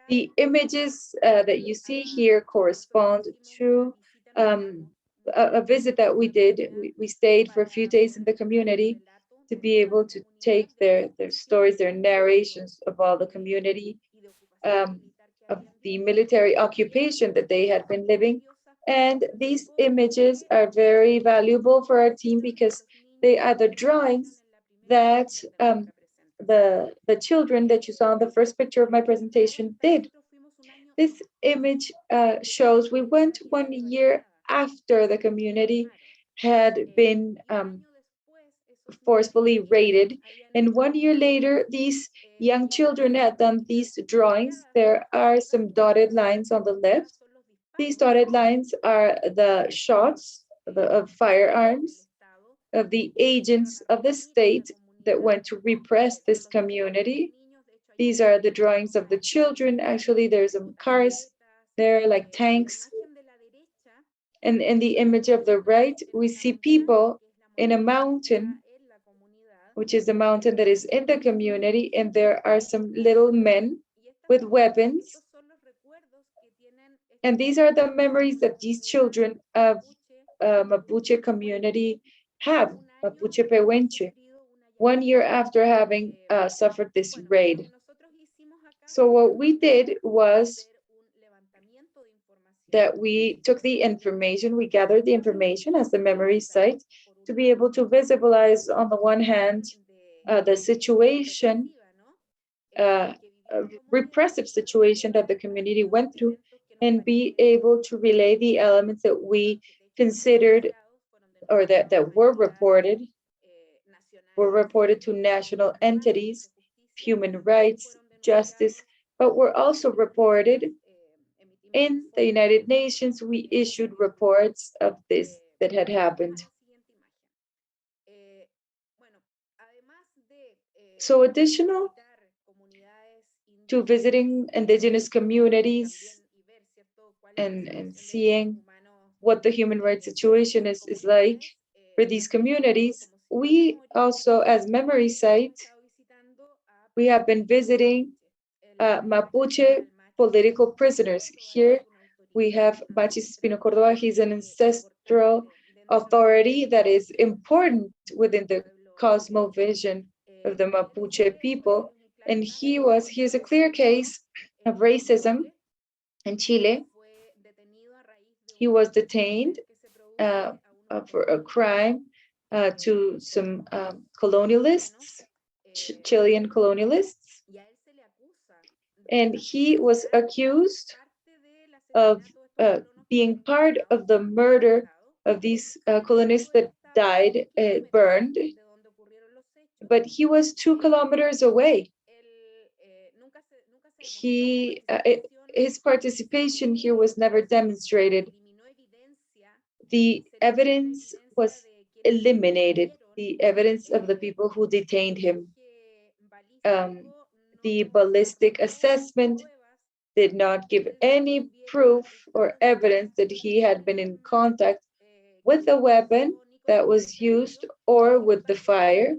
S3: The images that you see here correspond to a visit that we did. We stayed for a few days in the community to be able to take their stories, their narrations of all the community, of the military occupation that they had been living. And these images are very valuable for our team because they are the drawings that the children that you saw in the first picture of my presentation did. This image shows we went 1 year after the community had been forcefully raided, and 1 year later, these young children had done these drawings. There are some dotted lines on the left. These dotted lines are the shots of firearms of the agents of the state that went to repress this community. These are the drawings of the children. Actually, there's some cars there, like tanks. And in the image of the right, we see people in a mountain, which is a mountain that is in the community, and there are some little men with weapons. And these are the memories that these children of Mapuche community have, Mapuche Pehuenche, 1 year after having suffered this raid. So what we did was that we took the information, we gathered the information as the memory site to be able to visualize, on the one hand, the situation, a repressive situation that the community went through, and be able to relay the elements that we considered or that were reported to national entities, human rights, justice, but were also reported in the United Nations. We issued reports of this that had happened. So additional to visiting indigenous communities and seeing what the human rights situation is like for these communities, we also, as memory site, we have been visiting Mapuche political prisoners. Here we have Marcins Espino Córdoba. He's an ancestral authority that is important within the cosmovision of the Mapuche people. And he's a clear case of racism in Chile. He was detained for a crime to some colonialists, Chilean colonialists. And he was accused of being part of the murder of these colonists that died, burned, but he was 2 kilometers away. His participation here was never demonstrated. The evidence was eliminated, the evidence of the people who detained him. The ballistic assessment did not give any proof or evidence that he had been in contact with the weapon that was used or with the fire.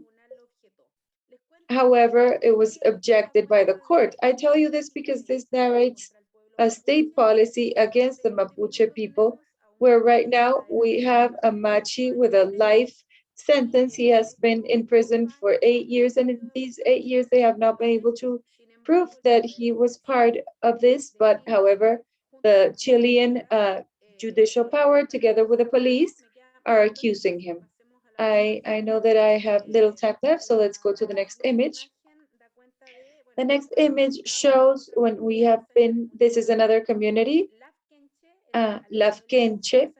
S3: However, it was objected by the court. I tell you this because this narrates a state policy against the Mapuche people, where right now we have a Machi with a life sentence. He has been in prison for 8 years, and in these 8 years, they have not been able to prove that he was part of this. But however, the Chilean judicial power, together with the police, are accusing him. I know that I have little time left, so let's go to the next image. The next image shows when we have been, this is another community, Lafkenche,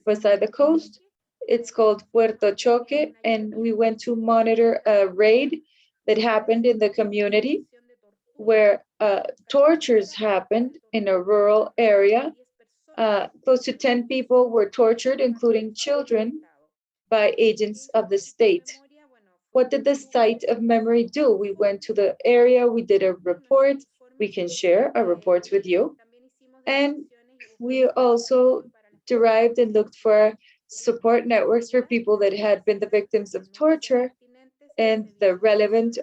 S3: beside the coast. It's called Puerto Choque, and we went to monitor a raid that happened in the community where tortures happened in a rural area. Close to 10 people were tortured, including children, by agents of the state. What did the site of memory do? We went to the area, we did a report. We can share our reports with you. And we also derived and looked for support networks for people that had been the victims of torture, and the relevant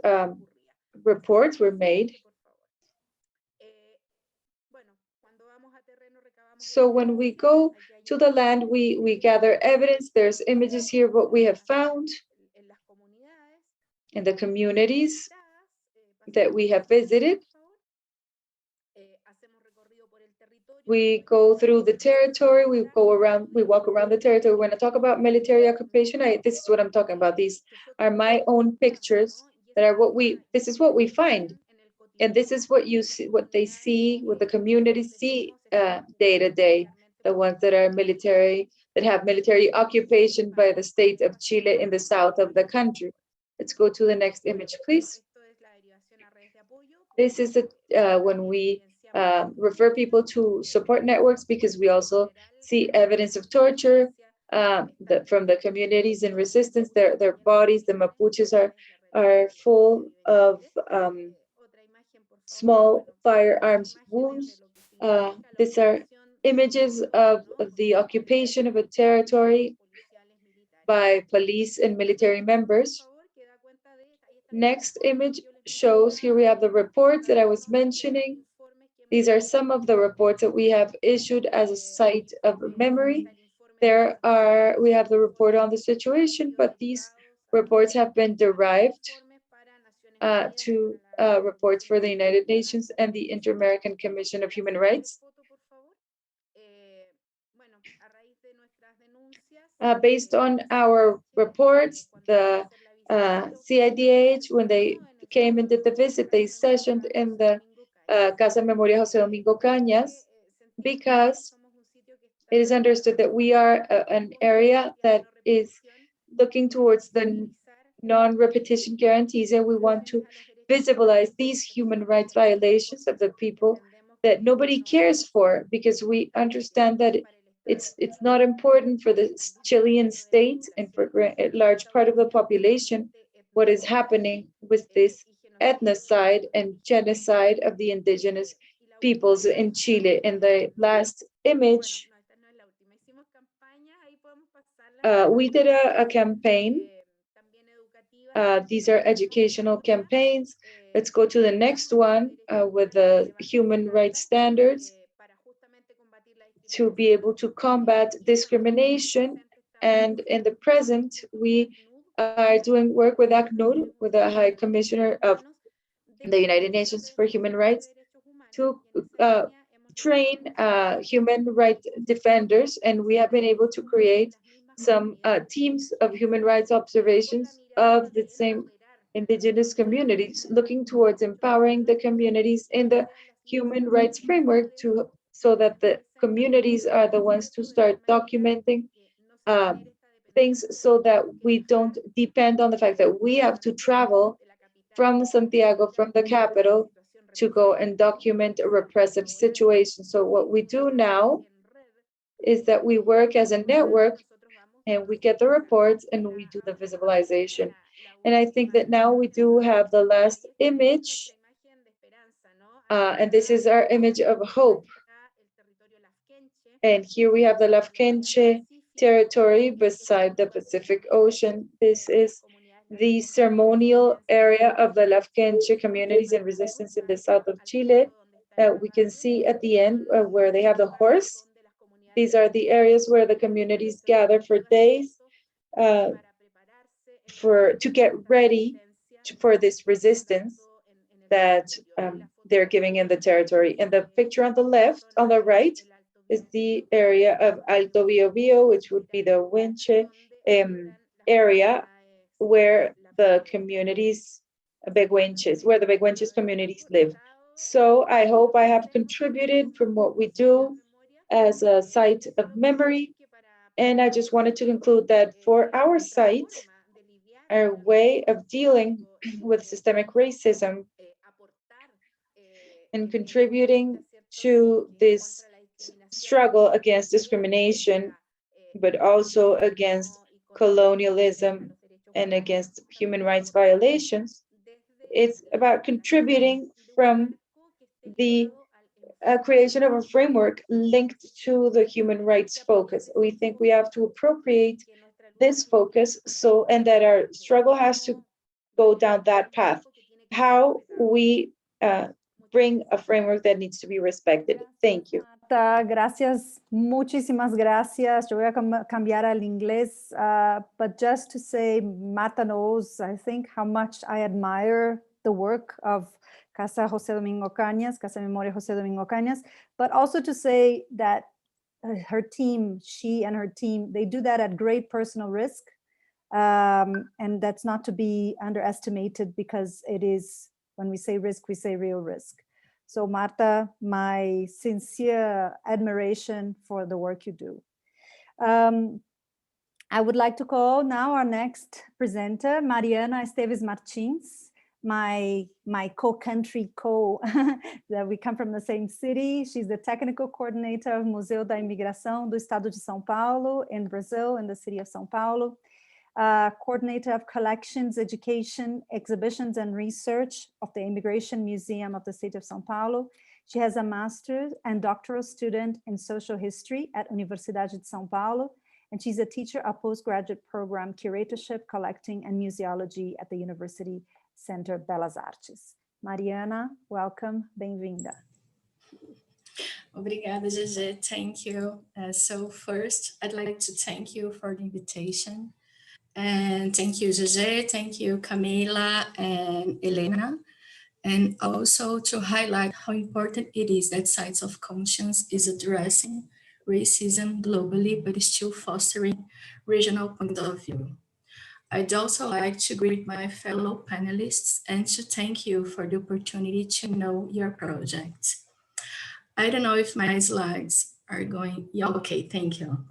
S3: reports were made. So when we go to the land, we gather evidence. There's images here, what we have found in the communities that we have visited. We go through the territory, we walk around the territory. When I talk about military occupation, this is what I'm talking about. These are my own pictures that are this is what we find. And this is what you see, what they see, what the communities see day to day, the ones that are military, that have military occupation by the state of Chile in the south of the country. Let's go to the next image, please. This is when we refer people to support networks, because we also see evidence of torture from the communities in resistance. Their bodies, the Mapuches, are full of small firearms wounds. These are images of the occupation of a territory by police and military members. Next image shows, here we have the reports that I was mentioning. These are some of the reports that we have issued as a site of memory. We have the report on the situation, but these reports have been derived to reports for the United Nations and the Inter-American Commission of Human Rights. Based on our reports, the CIDH, when they came and did the visit, they sessioned in the Casa Memoria José Domingo Cañas, because it is understood that we are an area that is looking towards the non-repetition guarantees, and we want to visibilize these human rights violations of the people that nobody cares for, because we understand that it's not important for the Chilean state and for a large part of the population what is happening with this ethnocide and genocide of the indigenous peoples in Chile. In the last image, we did a campaign. These are educational campaigns. Let's go to the next one with the human rights standards to be able to combat discrimination. And in the present, we are doing work with ACNUR, with the High Commissioner of the United Nations for Human Rights, to train human rights defenders. And we have been able to create some teams of human rights observations of the same indigenous communities, looking towards empowering the communities in the human rights framework so that the communities are the ones to start documenting things, so that we don't depend on the fact that we have to travel from Santiago, from the capital, to go and document a repressive situation. So what we do now is that we work as a network, and we get the reports and we do the visibilization. And I think that now we do have the last image, and this is our image of hope. And here we have the Lafkenche territory beside the Pacific Ocean. This is the ceremonial area of the Lafkenche communities in resistance in the south of Chile. We can see at the end where they have the horse. These are the areas where the communities gather for days to get ready for this resistance that they're giving in the territory. And the picture on the right, is the area of Alto Biobío, which would be the Huenche area, where the communities Beguenches, where the Beguenches communities live. So I hope I have contributed from what we do as a site of memory. And I just wanted to conclude that for our site, our way of dealing with systemic racism and contributing to this struggle against discrimination, but also against colonialism and against human rights violations. It's about contributing from the creation of a framework linked to the human rights focus. We think we have to appropriate this focus, and that our struggle has to go down that path. How we bring a framework that needs to be respected. Thank you.
S1: Gracias, muchísimas gracias. Yo voy a cambiar al inglés, but just to say, Marta knows, I think, how much I admire the work of Casa José Domingo Cañas, Casa Memoria José Domingo Cañas, but also to say that her team, she and her team, they do that at great personal risk. And that's not to be underestimated, because it is, when we say risk, we say real risk. So Marta, my sincere admiration for the work you do. I would like to call now our next presenter, Mariana Estevez Marcins, my co-country that we come from the same city. She's the technical coordinator of Museu da Imigração do Estado de São Paulo in Brazil, in the city of São Paulo. Coordinator of collections, education, exhibitions, and research of the Immigration Museum of the State of São Paulo. She has a master's and doctoral student in social history at Universidade de São Paulo, and she's a teacher of postgraduate program curatorship, collecting, and museology at the University Center Belas Artes. Mariana, welcome, bem-vinda.
S4: Obrigada, Gigi. Thank you. So first, I'd like to thank you for the invitation. And thank you, Gigi, thank you, Camila and Elena. And also to highlight how important it is that Sites of Conscience is addressing racism globally, but is still fostering regional point of view. I'd also like to greet my fellow panelists and to thank you for the opportunity to know your project. I don't know if my slides are going, yeah, okay, thank you.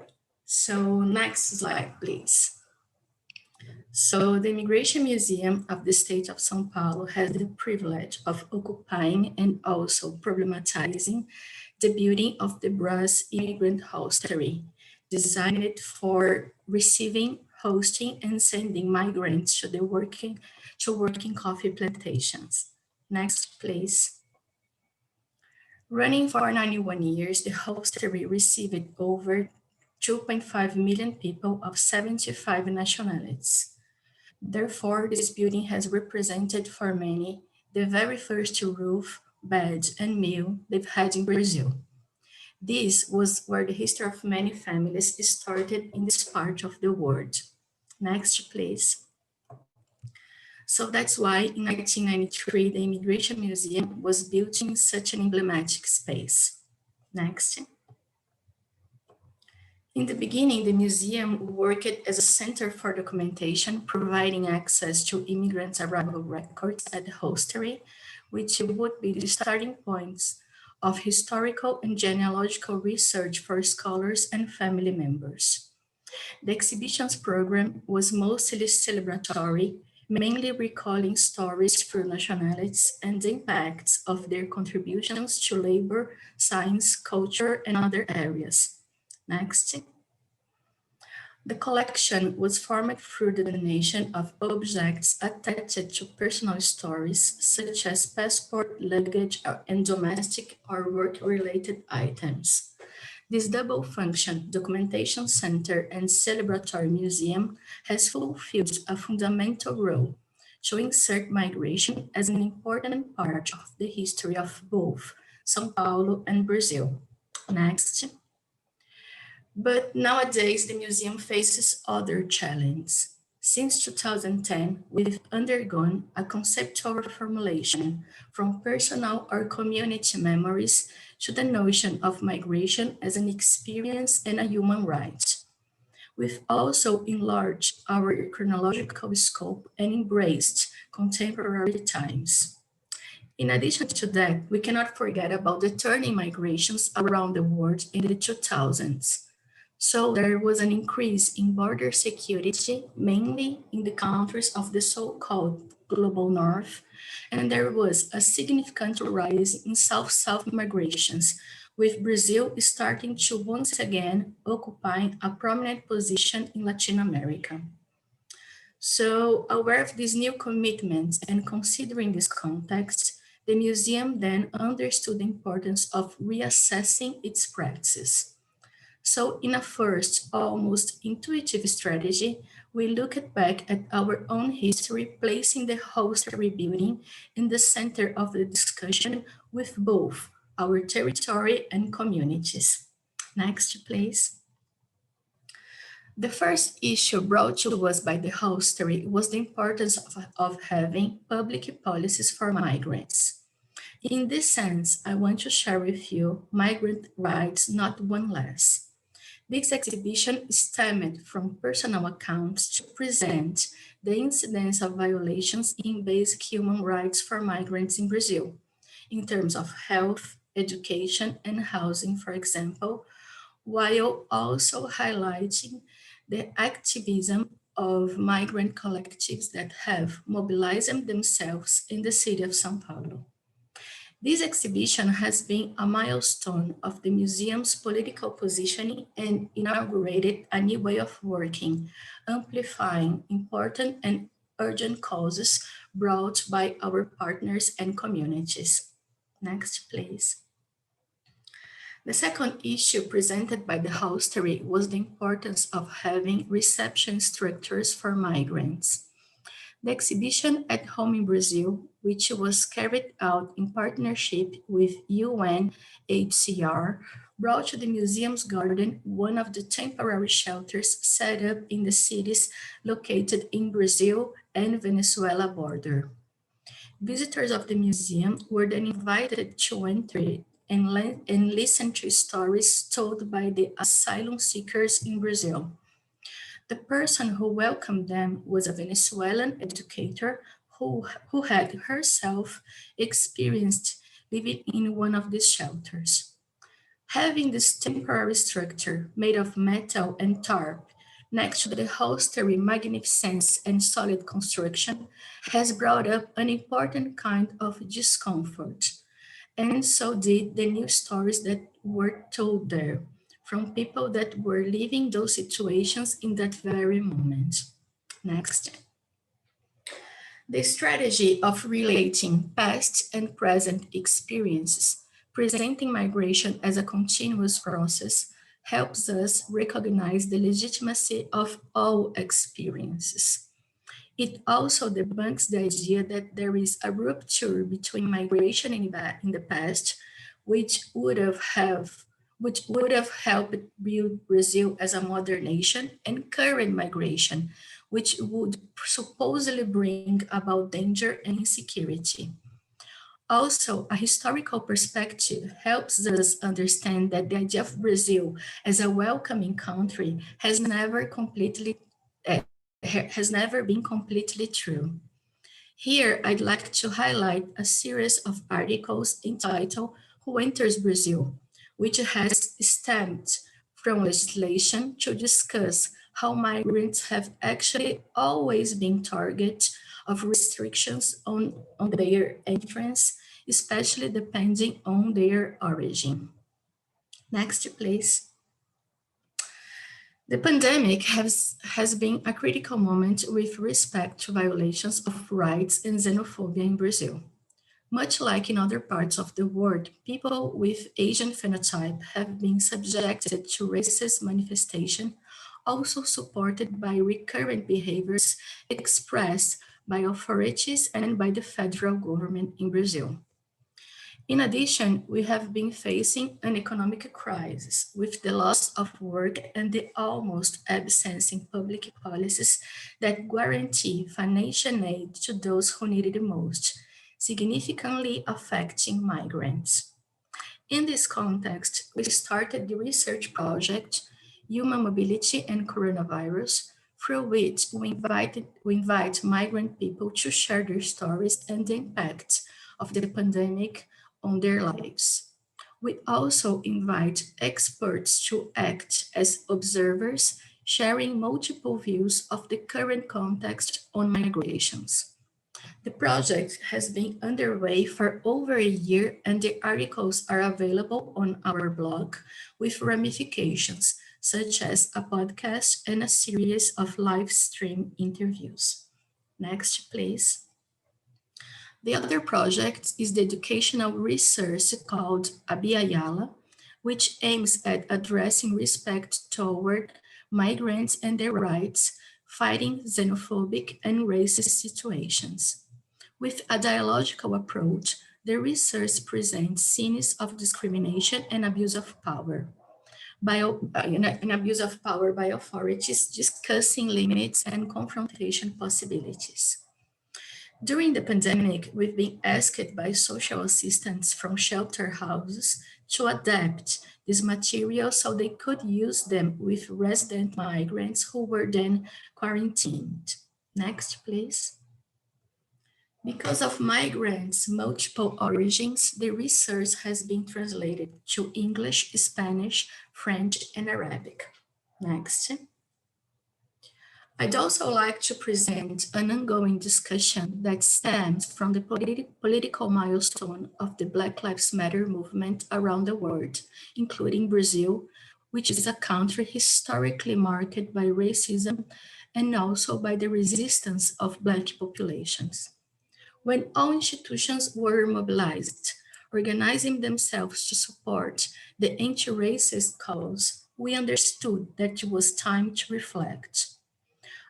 S4: So next slide, please. So the Immigration Museum of the State of São Paulo has the privilege of occupying and also problematizing the building of the Brás Immigrant Hostelry, designed for receiving, hosting, and sending migrants to working coffee plantations. Next, please. Running for 91 years, the hostelry received over 2.5 million people of 75 nationalities. Therefore, this building has represented for many the very first roof, bed, and meal they've had in Brazil. This was where the history of many families started in this part of the world. Next, please. So that's why in 1993, the Immigration Museum was built in such an emblematic space. Next. In the beginning, the museum worked as a center for documentation, providing access to immigrants' arrival records at the hostelry, which would be the starting points of historical and genealogical research for scholars and family members. The exhibitions program was mostly celebratory, mainly recalling stories through nationalities and the impacts of their contributions to labor, science, culture, and other areas. Next. The collection was formed through the donation of objects attached to personal stories, such as passport, luggage, and domestic or work-related items. This double function, documentation center and celebratory museum, has fulfilled a fundamental role to insert migration as an important part of the history of both São Paulo and Brazil. Next. But nowadays, the museum faces other challenges. Since 2010, we've undergone a conceptual reformulation from personal or community memories to the notion of migration as an experience and a human right. We've also enlarged our chronological scope and embraced contemporary times. In addition to that, we cannot forget about the turning migrations around the world in the 2000s. So there was an increase in border security, mainly in the countries of the so-called Global North, and there was a significant rise in South-South migrations, with Brazil starting to once again occupying a prominent position in Latin America. So, aware of these new commitments and considering this context, the museum then understood the importance of reassessing its practices. So in a first, almost intuitive strategy, we looked back at our own history, placing the host rebuilding in the center of the discussion with both our territory and communities. Next, please. The first issue brought to us by the hostery was the importance of having public policies for migrants. In this sense, I want to share with you migrant rights, not one less. This exhibition stemmed from personal accounts to present the incidence of violations in basic human rights for migrants in Brazil, in terms of health, education, and housing, for example, while also highlighting the activism of migrant collectives that have mobilized themselves in the city of São Paulo. This exhibition has been a milestone of the museum's political positioning and inaugurated a new way of working, amplifying important and urgent causes brought by our partners and communities. Next, please. The second issue presented by the hostery was the importance of having reception structures for migrants. The exhibition at home in Brazil, which was carried out in partnership with UNHCR, brought to the museum's garden one of the temporary shelters set up in the cities located in Brazil and Venezuela border. Visitors of the museum were then invited to enter and listen to stories told by the asylum seekers in Brazil. The person who welcomed them was a Venezuelan educator who had herself experienced living in one of these shelters. Having this temporary structure made of metal and tarp next to the hostelry magnificence and solid construction has brought up an important kind of discomfort. And so did the new stories that were told there from people that were living those situations in that very moment. Next. The strategy of relating past and present experiences, presenting migration as a continuous process, helps us recognize the legitimacy of all experiences. It also debunks the idea that there is a rupture between migration in the past, which would have helped build Brazil as a modern nation, and current migration, which would supposedly bring about danger and insecurity. Also, a historical perspective helps us understand that the idea of Brazil as a welcoming country has never been completely true. Here, I'd like to highlight a series of articles entitled Who Enters Brazil?, which has stemmed from legislation to discuss how migrants have actually always been target of restrictions on their entrance, especially depending on their origin. Next, please. The pandemic has been a critical moment with respect to violations of rights and xenophobia in Brazil. Much like in other parts of the world, people with Asian phenotype have been subjected to racist manifestation, also supported by recurrent behaviors expressed by authorities and by the federal government in Brazil. In addition, we have been facing an economic crisis with the loss of work and the almost absence in public policies that guarantee financial aid to those who need it the most, significantly affecting migrants. In this context, we started the research project Human Mobility and Coronavirus, through which we invite migrant people to share their stories and the impact of the pandemic on their lives. We also invite experts to act as observers, sharing multiple views of the current context on migrations. The project has been underway for over a year, and the articles are available on our blog with ramifications, such as a podcast and a series of live stream interviews. Next, please. The other project is the educational research called Abiyayala, which aims at addressing respect toward migrants and their rights, fighting xenophobic and racist situations. With a dialogical approach, the research presents scenes of discrimination and abuse of power. Abuse of power by authorities, discussing limits and confrontation possibilities. During the pandemic, we've been asked by social assistants from shelter houses to adapt this material so they could use them with resident migrants who were then quarantined. Next, please. Because of migrants' multiple origins, the research has been translated to English, Spanish, French, and Arabic. Next. I'd also like to present an ongoing discussion that stems from the political milestone of the Black Lives Matter movement around the world, including Brazil, which is a country historically marked by racism and also by the resistance of Black populations. When all institutions were mobilized, organizing themselves to support the anti-racist cause, we understood that it was time to reflect.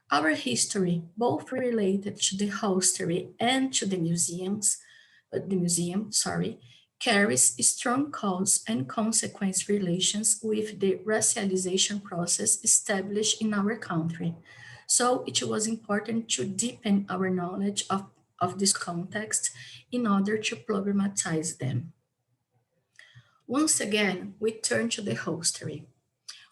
S4: Our history, both related to the hostelry and to the museum, carries strong cause and consequence relations with the racialization process established in our country. So it was important to deepen our knowledge of this context in order to problematize them. Once again, we turn to the hostelry.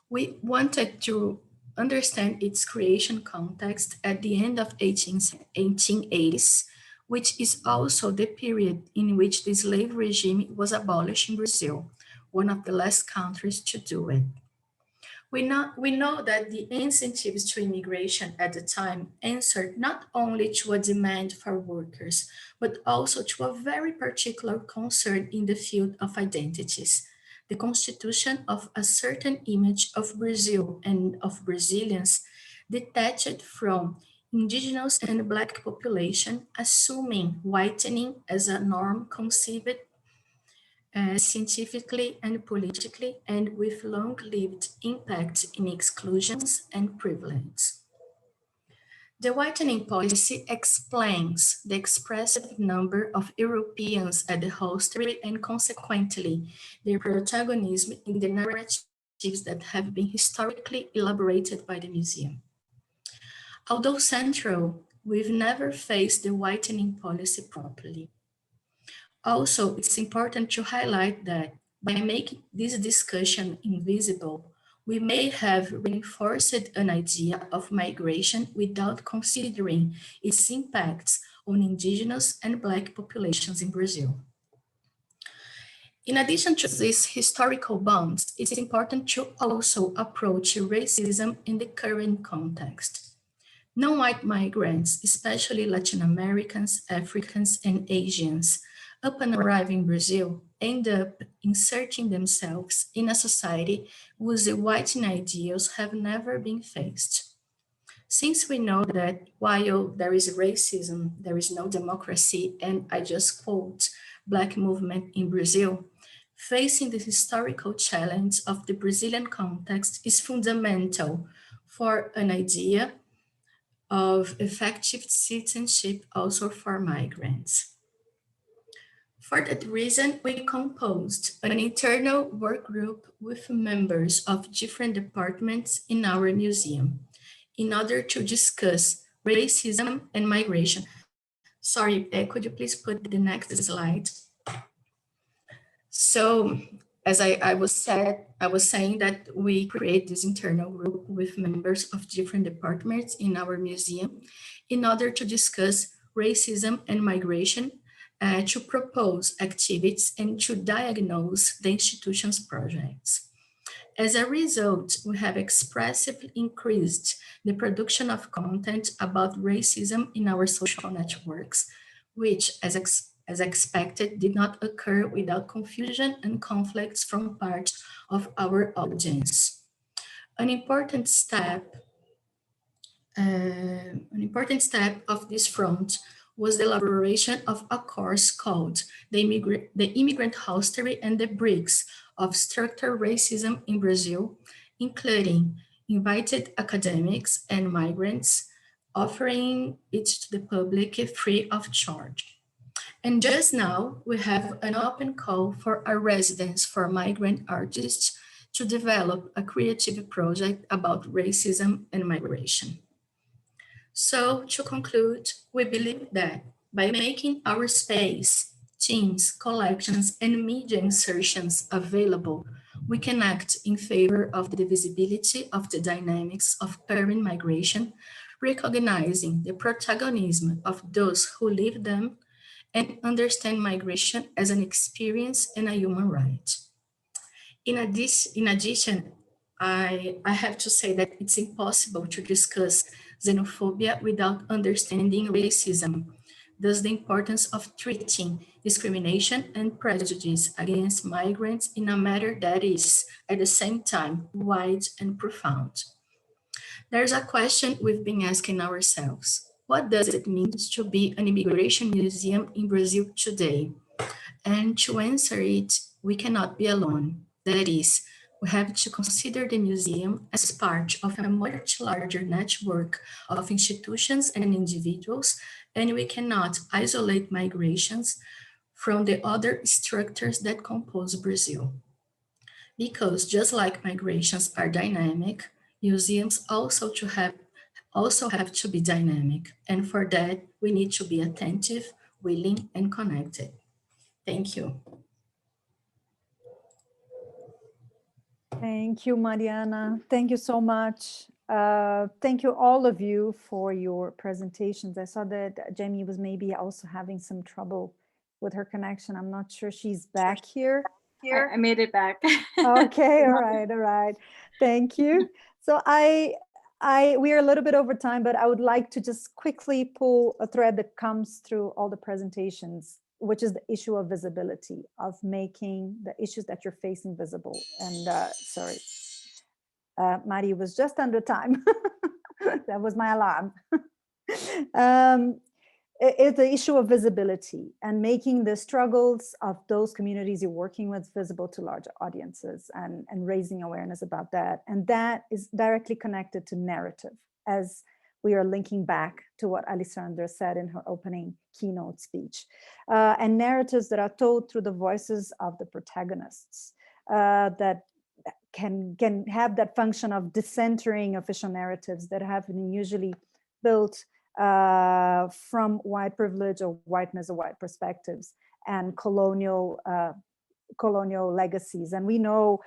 S4: We wanted to understand its creation context at the end of 1880s, which is also the period in which the slave regime was abolished in Brazil, one of the last countries to do it. We know that the incentives to immigration at the time answered not only to a demand for workers, but also to a very particular concern in the field of identities, the constitution of a certain image of Brazil and of Brazilians detached from indigenous and Black population, assuming whitening as a norm conceived scientifically and politically, and with long-lived impacts in exclusions and privilege. The whitening policy explains the expressive number of Europeans at the hostelry and consequently their protagonism in the narratives that have been historically elaborated by the museum. Although central, we've never faced the whitening policy properly. Also, it's important to highlight that by making this discussion invisible, we may have reinforced an idea of migration without considering its impacts on indigenous and Black populations in Brazil. In addition to these historical bonds, it's important to also approach racism in the current context. Non-white migrants, especially Latin Americans, Africans, and Asians, upon arriving in Brazil, end up inserting themselves in a society whose whitening ideals have never been faced. Since we know that while there is racism, there is no democracy, and I just quote Black movement in Brazil, facing the historical challenge of the Brazilian context is fundamental for an idea of effective citizenship also for migrants. For that reason, we composed an internal work group with members of different departments in our museum in order to discuss racism and migration. Sorry, could you please put the next slide? So as I was saying that we create this internal group with members of different departments in our museum in order to discuss racism and migration, to propose activities and to diagnose the institution's projects. As a result, we have expressively increased the production of content about racism in our social networks, which, as expected, did not occur without confusion and conflicts from parts of our audience. An important step of this front was the elaboration of a course called The Immigrant History and the Bricks of Structural Racism in Brazil, including invited academics and migrants, offering it to the public free of charge. And just now, we have an open call for our residents for migrant artists to develop a creative project about racism and migration. So to conclude, we believe that by making our space, teams, collections, and media insertions available, we can act in favor of the visibility of the dynamics of current migration, recognizing the protagonism of those who live them, and understand migration as an experience and a human right. In addition, I have to say that it's impossible to discuss xenophobia without understanding racism, thus the importance of treating discrimination and prejudice against migrants in a manner that is, at the same time, wide and profound. There's a question we've been asking ourselves. What does it mean to be an immigration museum in Brazil today? And to answer it, we cannot be alone. That is, we have to consider the museum as part of a much larger network of institutions and individuals, and we cannot isolate migrations from the other structures that compose Brazil. Because just like migrations are dynamic, museums also have to be dynamic, and for that, we need to be attentive, willing, and connected. Thank you.
S1: Thank you, Mariana. Thank you so much. Thank you, all of you, for your presentations. I saw that Jamie was maybe also having some trouble with her connection. I'm not sure she's back here.
S2: I made it back.
S1: Okay, all right. Thank you. So we are a little bit over time, but I would like to just quickly pull a thread that comes through all the presentations, which is the issue of visibility, of making the issues that you're facing visible. And sorry, Mari was just under time. That was my alarm. It's the issue of visibility and making the struggles of those communities you're working with visible to larger audiences, and raising awareness about that. And that is directly connected to narrative, as we are linking back to what Alessandra said in her opening keynote speech. And narratives that are told through the voices of the protagonists, that can have that function of decentering official narratives that have been usually built from white privilege or whiteness or white perspectives and colonial legacies. And we know,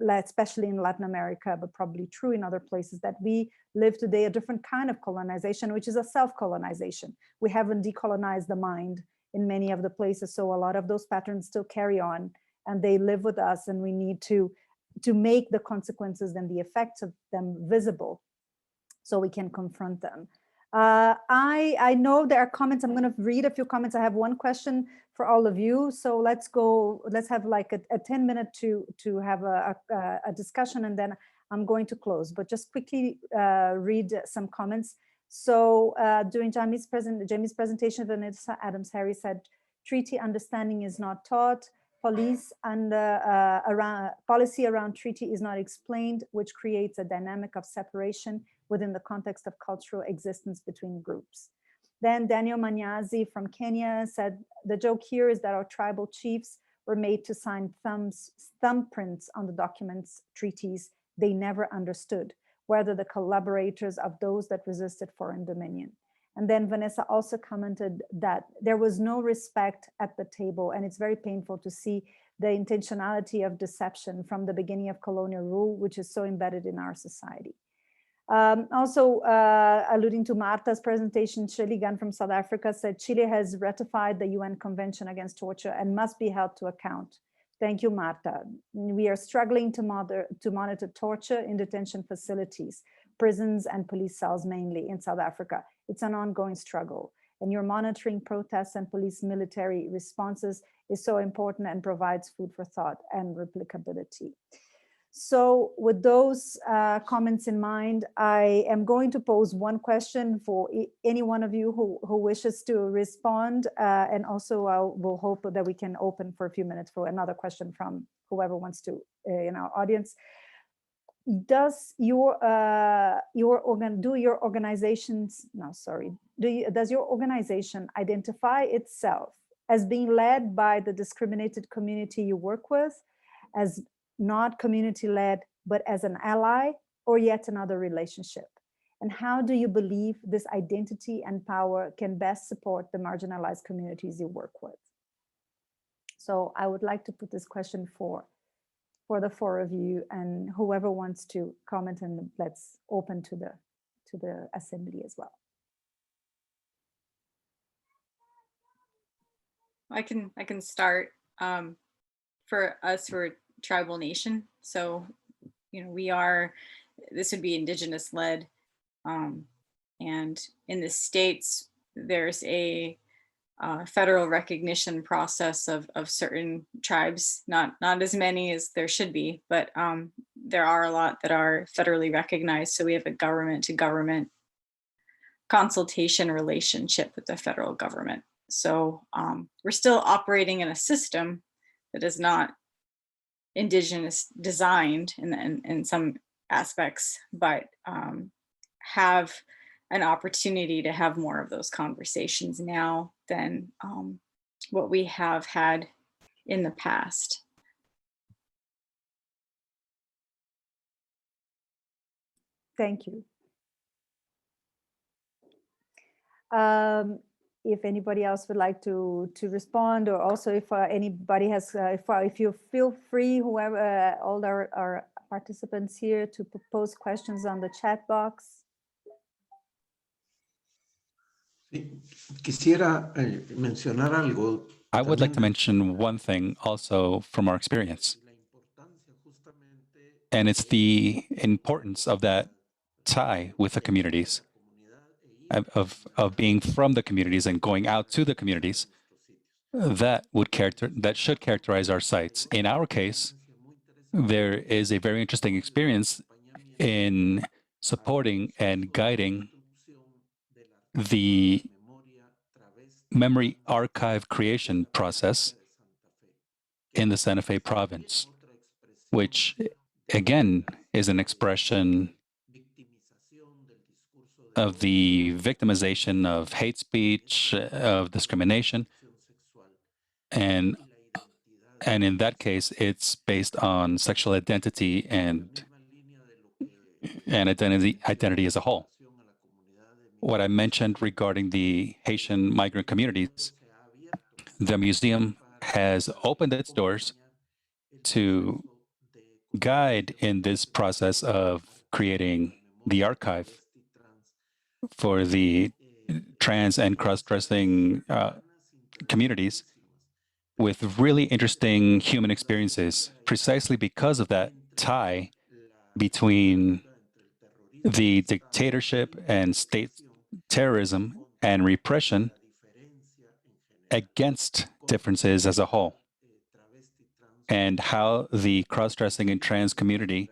S1: especially in Latin America, but probably true in other places, that we live today a different kind of colonization, which is a self-colonization. We haven't decolonized the mind in many of the places, so a lot of those patterns still carry on, and they live with us, and we need to make the consequences and the effects of them visible so we can confront them. I know there are comments. I'm going to read a few comments. I have one question for all of you. So let's have like a 10-minute to have a discussion, and then I'm going to close. But just quickly read some comments. So during Jamie's presentation, Vanessa Adams-Harris said, treaty understanding is not taught. Policy around treaty is not explained, which creates a dynamic of separation within the context of cultural existence between groups. Then Daniel Manyazi from Kenya said, the joke here is that our tribal chiefs were made to sign thumbprints on the documents, treaties they never understood, whether the collaborators of those that resisted foreign dominion. And then Vanessa also commented that there was no respect at the table, and it's very painful to see the intentionality of deception from the beginning of colonial rule, which is so embedded in our society. Also, alluding to Marta's presentation, Shirley Gunn from South Africa said Chile has ratified the UN Convention Against Torture and must be held to account. Thank you, Marta. We are struggling to monitor torture in detention facilities, prisons and police cells mainly in South Africa. It's an ongoing struggle. And your monitoring protests and police military responses is so important and provides food for thought and replicability. So with those comments in mind, I am going to pose one question for any one of you who wishes to respond. And also I will hope that we can open for a few minutes for another question from whoever wants to in our audience. Does your organization identify itself as being led by the discriminated community you work with, as not community-led, but as an ally, or yet another relationship? And how do you believe this identity and power can best support the marginalized communities you work with? So I would like to put this question for the four of you, and whoever wants to comment, and let's open to the assembly as well.
S2: I can start. For us, we're a tribal nation, so this would be indigenous led, and in the States there's a federal recognition process of certain tribes, not as many as there should be, but there are a lot that are federally recognized. So we have a government to government consultation relationship with the federal government. So we're still operating in a system that is not indigenous designed in some aspects, but have an opportunity to have more of those conversations now than what we have had in the past.
S1: Thank you. If anybody else would like to respond, or also if anybody has, if you feel free, whoever, all our participants here, to propose questions on the chat box.
S5: I would like to mention one thing also from our experience, and it's the importance of that tie with the communities, of being from the communities and going out to the communities. That should characterize our sites. In our case, there is a very interesting experience in supporting and guiding the memory archive creation process in the Santa Fe province, which again is an expression of the victimization of hate speech, of discrimination, and in that case, it's based on sexual identity and identity as a whole. What I mentioned regarding the Haitian migrant communities, the museum has opened its doors to guide in this process of creating the archive for the trans and cross-dressing communities with really interesting human experiences, precisely because of that tie between the dictatorship and state terrorism and repression against differences as a whole, and how the cross-dressing and trans community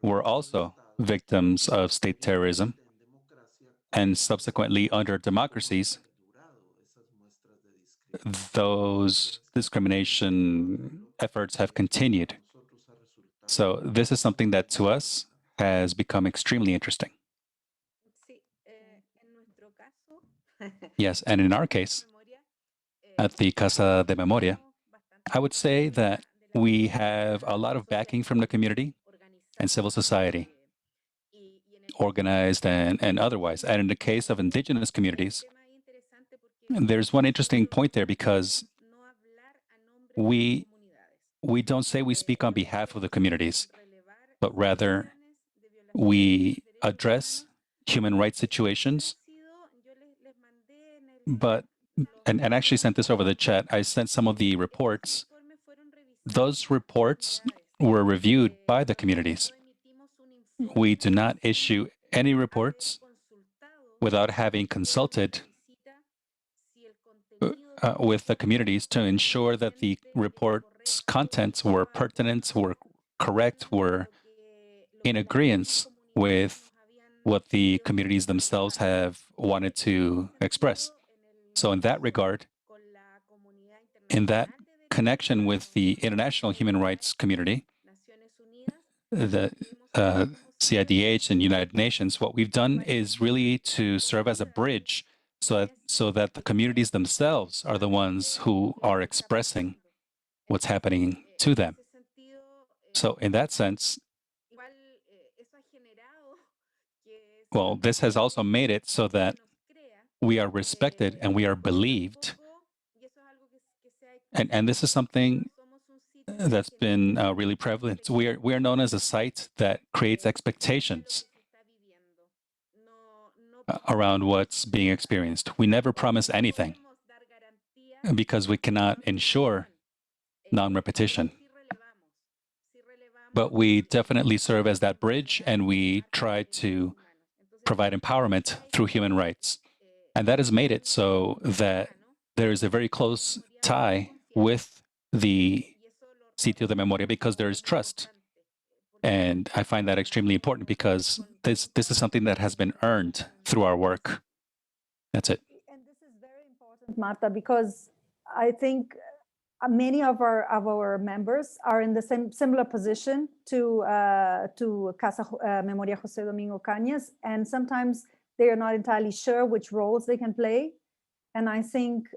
S5: were also victims of state terrorism, and subsequently under democracies, those discrimination efforts have continued. So this is something that to us has become extremely interesting. Yes, and in our case, at the Casa de Memoria, I would say that we have a lot of backing from the community and civil society, organized and otherwise. And in the case of indigenous communities, there's one interesting point there, because we we don't say we speak on behalf of the communities, but rather we address human rights situations. But, and actually sent this over the chat, I sent some of the reports. Those reports were reviewed by the communities. We do not issue any reports without having consulted with the communities to ensure that the report's contents were pertinent, were correct, were in agreement with what the communities themselves have wanted to express. So in that regard, in that connection with the international human rights community, the CIDH and United Nations, what we've done is really to serve as a bridge so that the communities themselves are the ones who are expressing what's happening to them. So in that sense, well, this has also made it so that we are respected and we are believed. And this is something that's been really prevalent. We are known as a site that creates expectations around what's being experienced. We never promise anything because we cannot ensure non-repetition. But we definitely serve as that bridge, and we try to provide empowerment through human rights. And that has made it so that there is a very close tie with the Sitio de Memoria because there is trust. And I find that extremely important because this is something that has been earned through our work. That's it.
S1: And this is very important, Marta, because I think many of our members are in the similar position to Casa Memoria José Domingo Cañas, and sometimes they are not entirely sure which roles they can play. And I think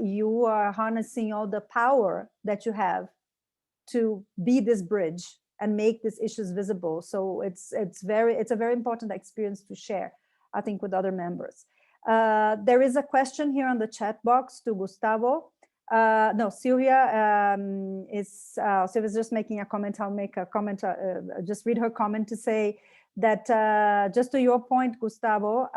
S1: you are harnessing all the power that you have to be this bridge and make these issues visible. So it's a very important experience to share, I think, with other members. There is a question here on the chat box to Gustavo. No, Sylvia Sylvia's just making a comment. I'll make a comment, just read her comment to say that just to your point, Gustavo,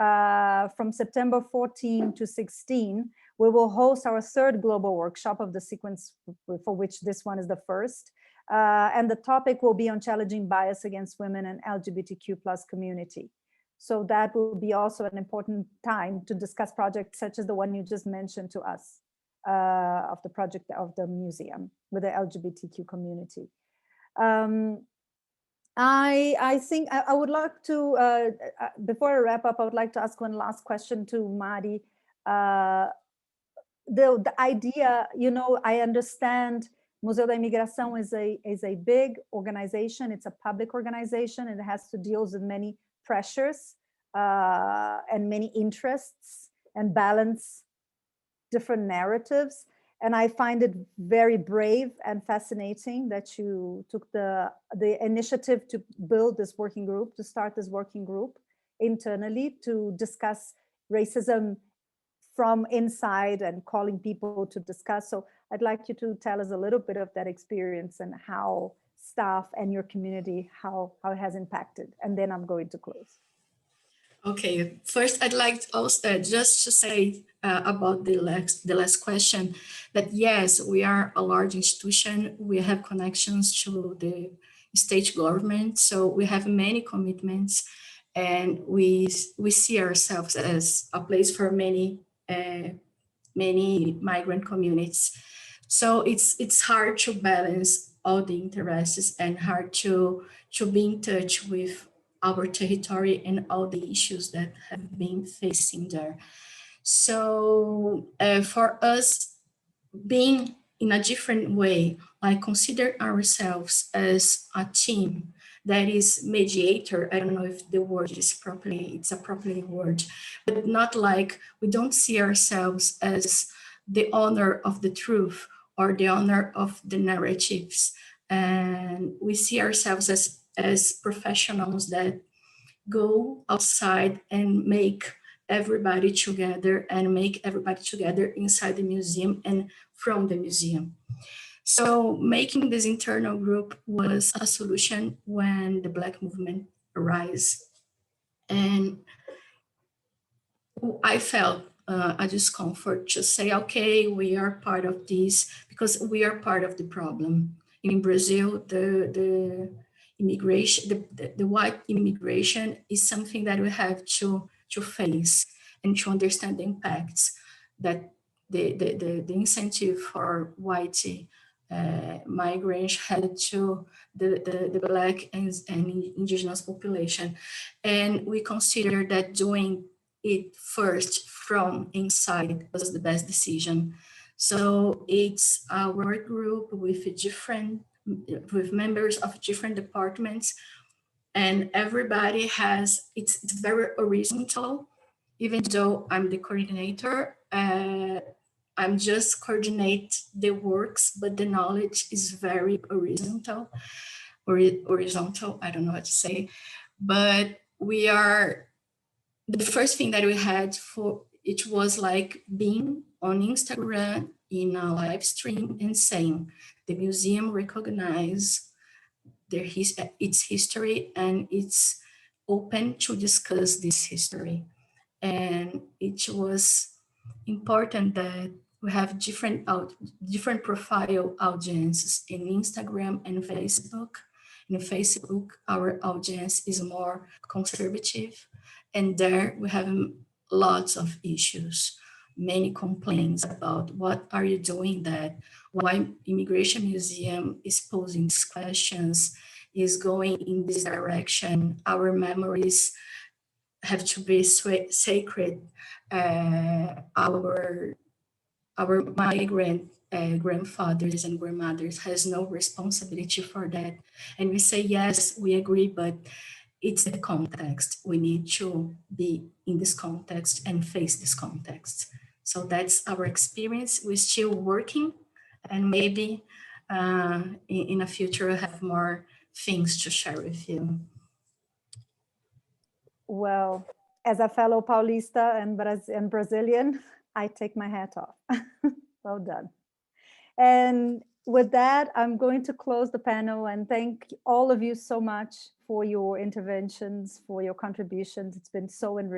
S1: from September 14 to 16, we will host our third global workshop of the sequence, for which this one is the first. And the topic will be on challenging bias against women and LGBTQ+ community. So that will be also an important time to discuss projects such as the one you just mentioned to us, of the project of the museum with the LGBTQ community. I think I would like to, before I wrap up, I would like to ask one last question to Mari. The idea, you know, I understand Museu da Imigração is a big organization. It's a public organization, and it has to deal with many pressures and many interests and balance different narratives. And I find it very brave and fascinating that you took the initiative to build this working group, to start this working group internally to discuss racism from inside and calling people to discuss. So I'd like you to tell us a little bit of that experience and how staff and your community, how it has impacted. And then I'm going to close.
S4: Okay, first I'd like also just to say about the last question that yes, we are a large institution. We have connections to the state government, so we have many commitments, and we see ourselves as a place for many migrant communities. So it's hard to balance all the interests and hard to be in touch with our territory and all the issues that have been facing there. So for us, being in a different way, I consider ourselves as a team that is mediator. I don't know if the word is it's a proper word, but not like we don't see ourselves as the owner of the truth or the owner of the narratives. And we see ourselves as professionals that go outside and make everybody together and make everybody together inside the museum and from the museum. So making this internal group was a solution when the Black movement arose. And I felt a discomfort to say, okay, we are part of this because we are part of the problem. In Brazil, the immigration, the white immigration is something that we have to face and to understand the impacts that the incentive for white migrants had to the Black and indigenous population. And we consider that doing it first from inside was the best decision. So it's a work group with members of different departments, and everybody has, it's very horizontal. Even though I'm the coordinator, I'm just coordinate the works, but the knowledge is very horizontal, I don't know what to say, but we are, the first thing that we had for it was like being on Instagram in a live stream and saying the museum recognize its history and it's open to discuss this history. And it was important that we have different profile audiences in Instagram and Facebook. In Facebook, our audience is more conservative, and there we have lots of issues, many complaints about what are you doing that, why Immigration Museum is posing these questions, is going in this direction, our memories have to be sacred, our migrant grandfathers and grandmothers has no responsibility for that. And we say, yes, we agree, but it's the context. We need to be in this context and face this context. So that's our experience. We're still working, and maybe in the future we'll have more things to share with you.
S1: Well, as a fellow Paulista and Brazilian, I take my hat off. Well done. And with that, I'm going to close the panel and thank all of you so much for your interventions, for your contributions. It's been so enriching.